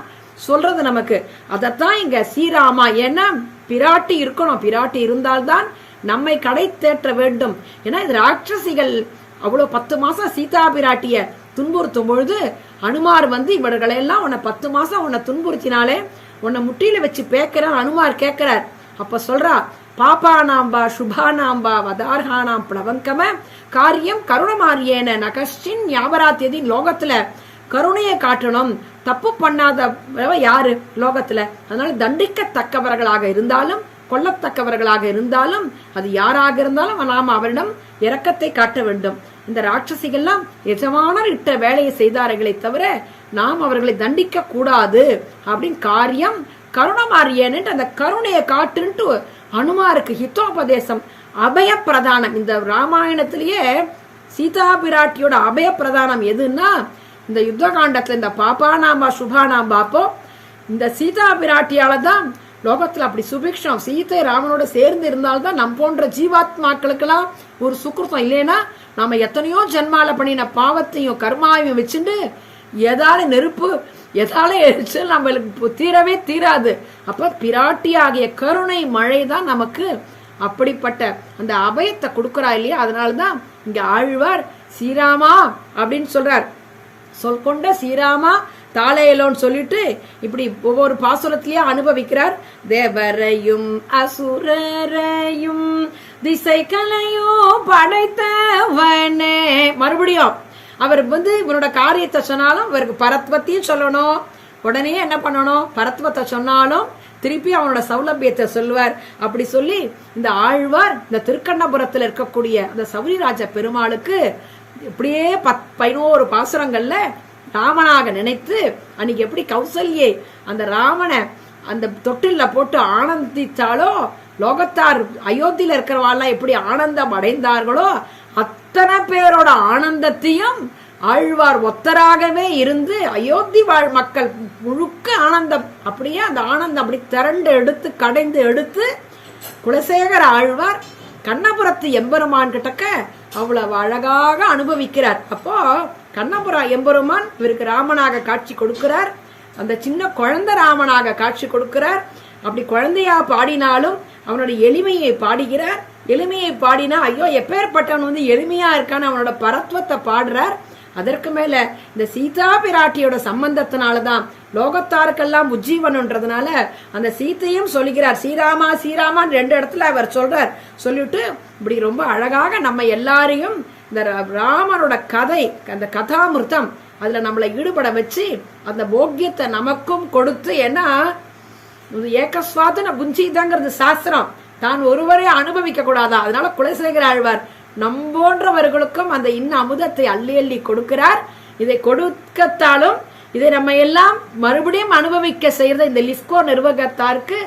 சொல்றது நமக்கு. அதத்தான் இங்க ஸ்ரீராமா. ஏன்னா பிராட்டி இருக்கணும், பிராட்டி இருந்தால்தான் நம்மை கடை தேற்ற வேண்டும். ஏன்னா இது ராட்சசிகள் அவ்வளவு 10 மாசம் சீதா பிராட்டிய துன்புறுத்தும் பொழுது அனுமார் இவர்களெல்லாம் உன்னை 10 மாசம் உன்னை துன்புறுத்தினாலே உன்னை முட்டியில வச்சு பேக்கிறார். அனுமார் கேட்கிறார். அப்ப சொல்றா, பாப்பானாம்பா சுபானாம்பா வதார்ஹானாம் பிளவங்கம காரியம் கருணமாரியேன நகஷ்டின் ஞாபராத்தியதின். லோகத்துல கருணையை காட்டணும், தப்பு பண்ணாத யாரு லோகத்துல? அதனால தண்டிக்கத்தக்கவர்களாக இருந்தாலும் கொல்லத்தக்கவர்களாக இருந்தாலும் அது யாராக இருந்தாலும் நாம் அவரிடம் இரக்கத்தை காட்ட வேண்டும். இந்த ராட்சசிகள்லாம் எஜமானர் இட்ட வேலையை செய்தார்களே தவிர நாம் அவர்களை தண்டிக்க கூடாது அப்படின்னு காரியம் கருணமாரியன் அந்த கருணையை காட்டுன்ட்டு அனுமாருக்கு ஹிதோபதேசம் அபய பிரதானம். இந்த ராமாயணத்திலேயே சீதா பிராட்டியோட அபய பிரதானம் எதுன்னா இந்த யுத்த காண்டத்துல இந்த பாப்பா நாம்பா சுபா நாம் பார்ப்போம். இந்த சீதா பிராட்டியாலதான் லோகத்துல அப்படி சுபிக்ஷம். சீதை ராமனோட சேர்ந்து இருந்தால்தான் நம் போன்ற ஜீவாத்மாக்களுக்கெல்லாம் ஒரு சுக்கிருத்தம். இல்லைன்னா நாம எத்தனையோ ஜென்மால பண்ணின பாவத்தையும் கர்மாவையும் வச்சுட்டு எதால நெருப்பு எதால எரிச்சல் நம்மளுக்கு தீரவே தீராது. அப்ப பிராட்டி ஆகிய கருணை மழை தான் நமக்கு அப்படிப்பட்ட அந்த அபயத்தை கொடுக்கறா இல்லையா? அதனாலதான் இங்க ஆழ்வார் ஸ்ரீராமா அப்படின்னு சொல்றார். சொல் கொண்ட ஸ்ரீராமா தாளையலோன்னு சொல்லிட்டு இப்படி ஒவ்வொரு பாசுரத்திலேயே அனுபவிக்கிறார். தேவரையும் அசுரரையும் திசைகளையோ படைத்தவனே. மறுபடியும் அவர் இவரோட காரியத்தை சொன்னாலும் இவருக்கு பரத்வத்தையும் சொல்லணும். உடனே என்ன பண்ணணும்? பரத்வத்தை சொன்னாலும் திருப்பி அவனோட சௌலபியத்தை சொல்லுவார். அப்படி சொல்லி இந்த ஆழ்வார் இந்த திருக்கண்ணபுரத்தில் இருக்கக்கூடிய அந்த சௌரிராஜ பெருமாளுக்கு இப்படியே 11 பாசுரங்கள்ல ராமனாக நினைத்து அன்னைக்கு எப்படி கௌசல்யை அந்த ராமனை அந்த தொட்டில்ல போட்டு ஆனந்தித்தாலோ, லோகத்தார் அயோத்தியில இருக்கிறவாள்லாம் எப்படி ஆனந்தம் அடைந்தார்களோ அத்தனை பேரோட ஆனந்தத்தையும் ஆழ்வார் ஒத்தராகவே இருந்து அயோத்தி வாழ் மக்கள் முழுக்க ஆனந்தம் அப்படியே அந்த ஆனந்தம் அப்படி திரண்டு எடுத்து கடைந்து எடுத்து குலசேகர ஆழ்வார் கண்ணபுரத்து எம்பெருமான் கிட்டக்க அவ்வளவு அழகாக அனுபவிக்கிறார். அப்போ கண்ணபுர எம்பெருமான் இவருக்கு ராமனாக காட்சி கொடுக்கிறார். அந்த சின்ன குழந்தை ராமனாக காட்சி கொடுக்கிறார். அப்படி குழந்தையா பாடினாலும் அவனுடைய எளிமையை பாடுகிறார். எளிமையை பாடினா ஐயோ எப்பேற்பட்டவன் எளிமையா இருக்கான்னு அவனோட பரத்வத்தை பாடுறார். அதற்கு மேல இந்த சீதா பிராட்டியோட சம்பந்தத்தினாலதான் லோகத்தாருக்கெல்லாம் உஜ்ஜீவனன்றதுனால அந்த சீத்தையும் சொல்லுகிறார். ஸ்ரீராமா ஸ்ரீராமான் 2 இடத்துல அவர் சொல்றார். சொல்லிட்டு இப்படி ரொம்ப அழகாக நம்ம எல்லாரையும் இந்த ராமனோட கதை அந்த கதாமிருத்தம் அதுல நம்மளை ஈடுபட வச்சு அந்த போக்கியத்தை நமக்கும் கொடுத்து, ஏன்னா ஏகஸ்வாதன புஞ்சிதாங்கிறது சாஸ்திரம், தான் ஒருவரே அனுபவிக்க கூடாதா? அதனால குலசேகர ஆழ்வார் நம்போன்றவர்களுக்கும் அந்த அமுதத்தை அள்ளி அள்ளி கொடுக்கிறார். இதை கொடுக்கத்தாலும் இதை நம்ம எல்லாம் மறுபடியும் அனுபவிக்க செய்யற இந்த லிஸ்கோ நிர்வாகத்தாருக்கு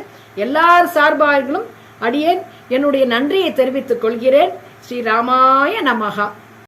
எல்லார் சார்பார்களும் அடியேன் என்னுடைய நன்றியை தெரிவித்துக் கொள்கிறேன். ஸ்ரீராமாய நமஹா.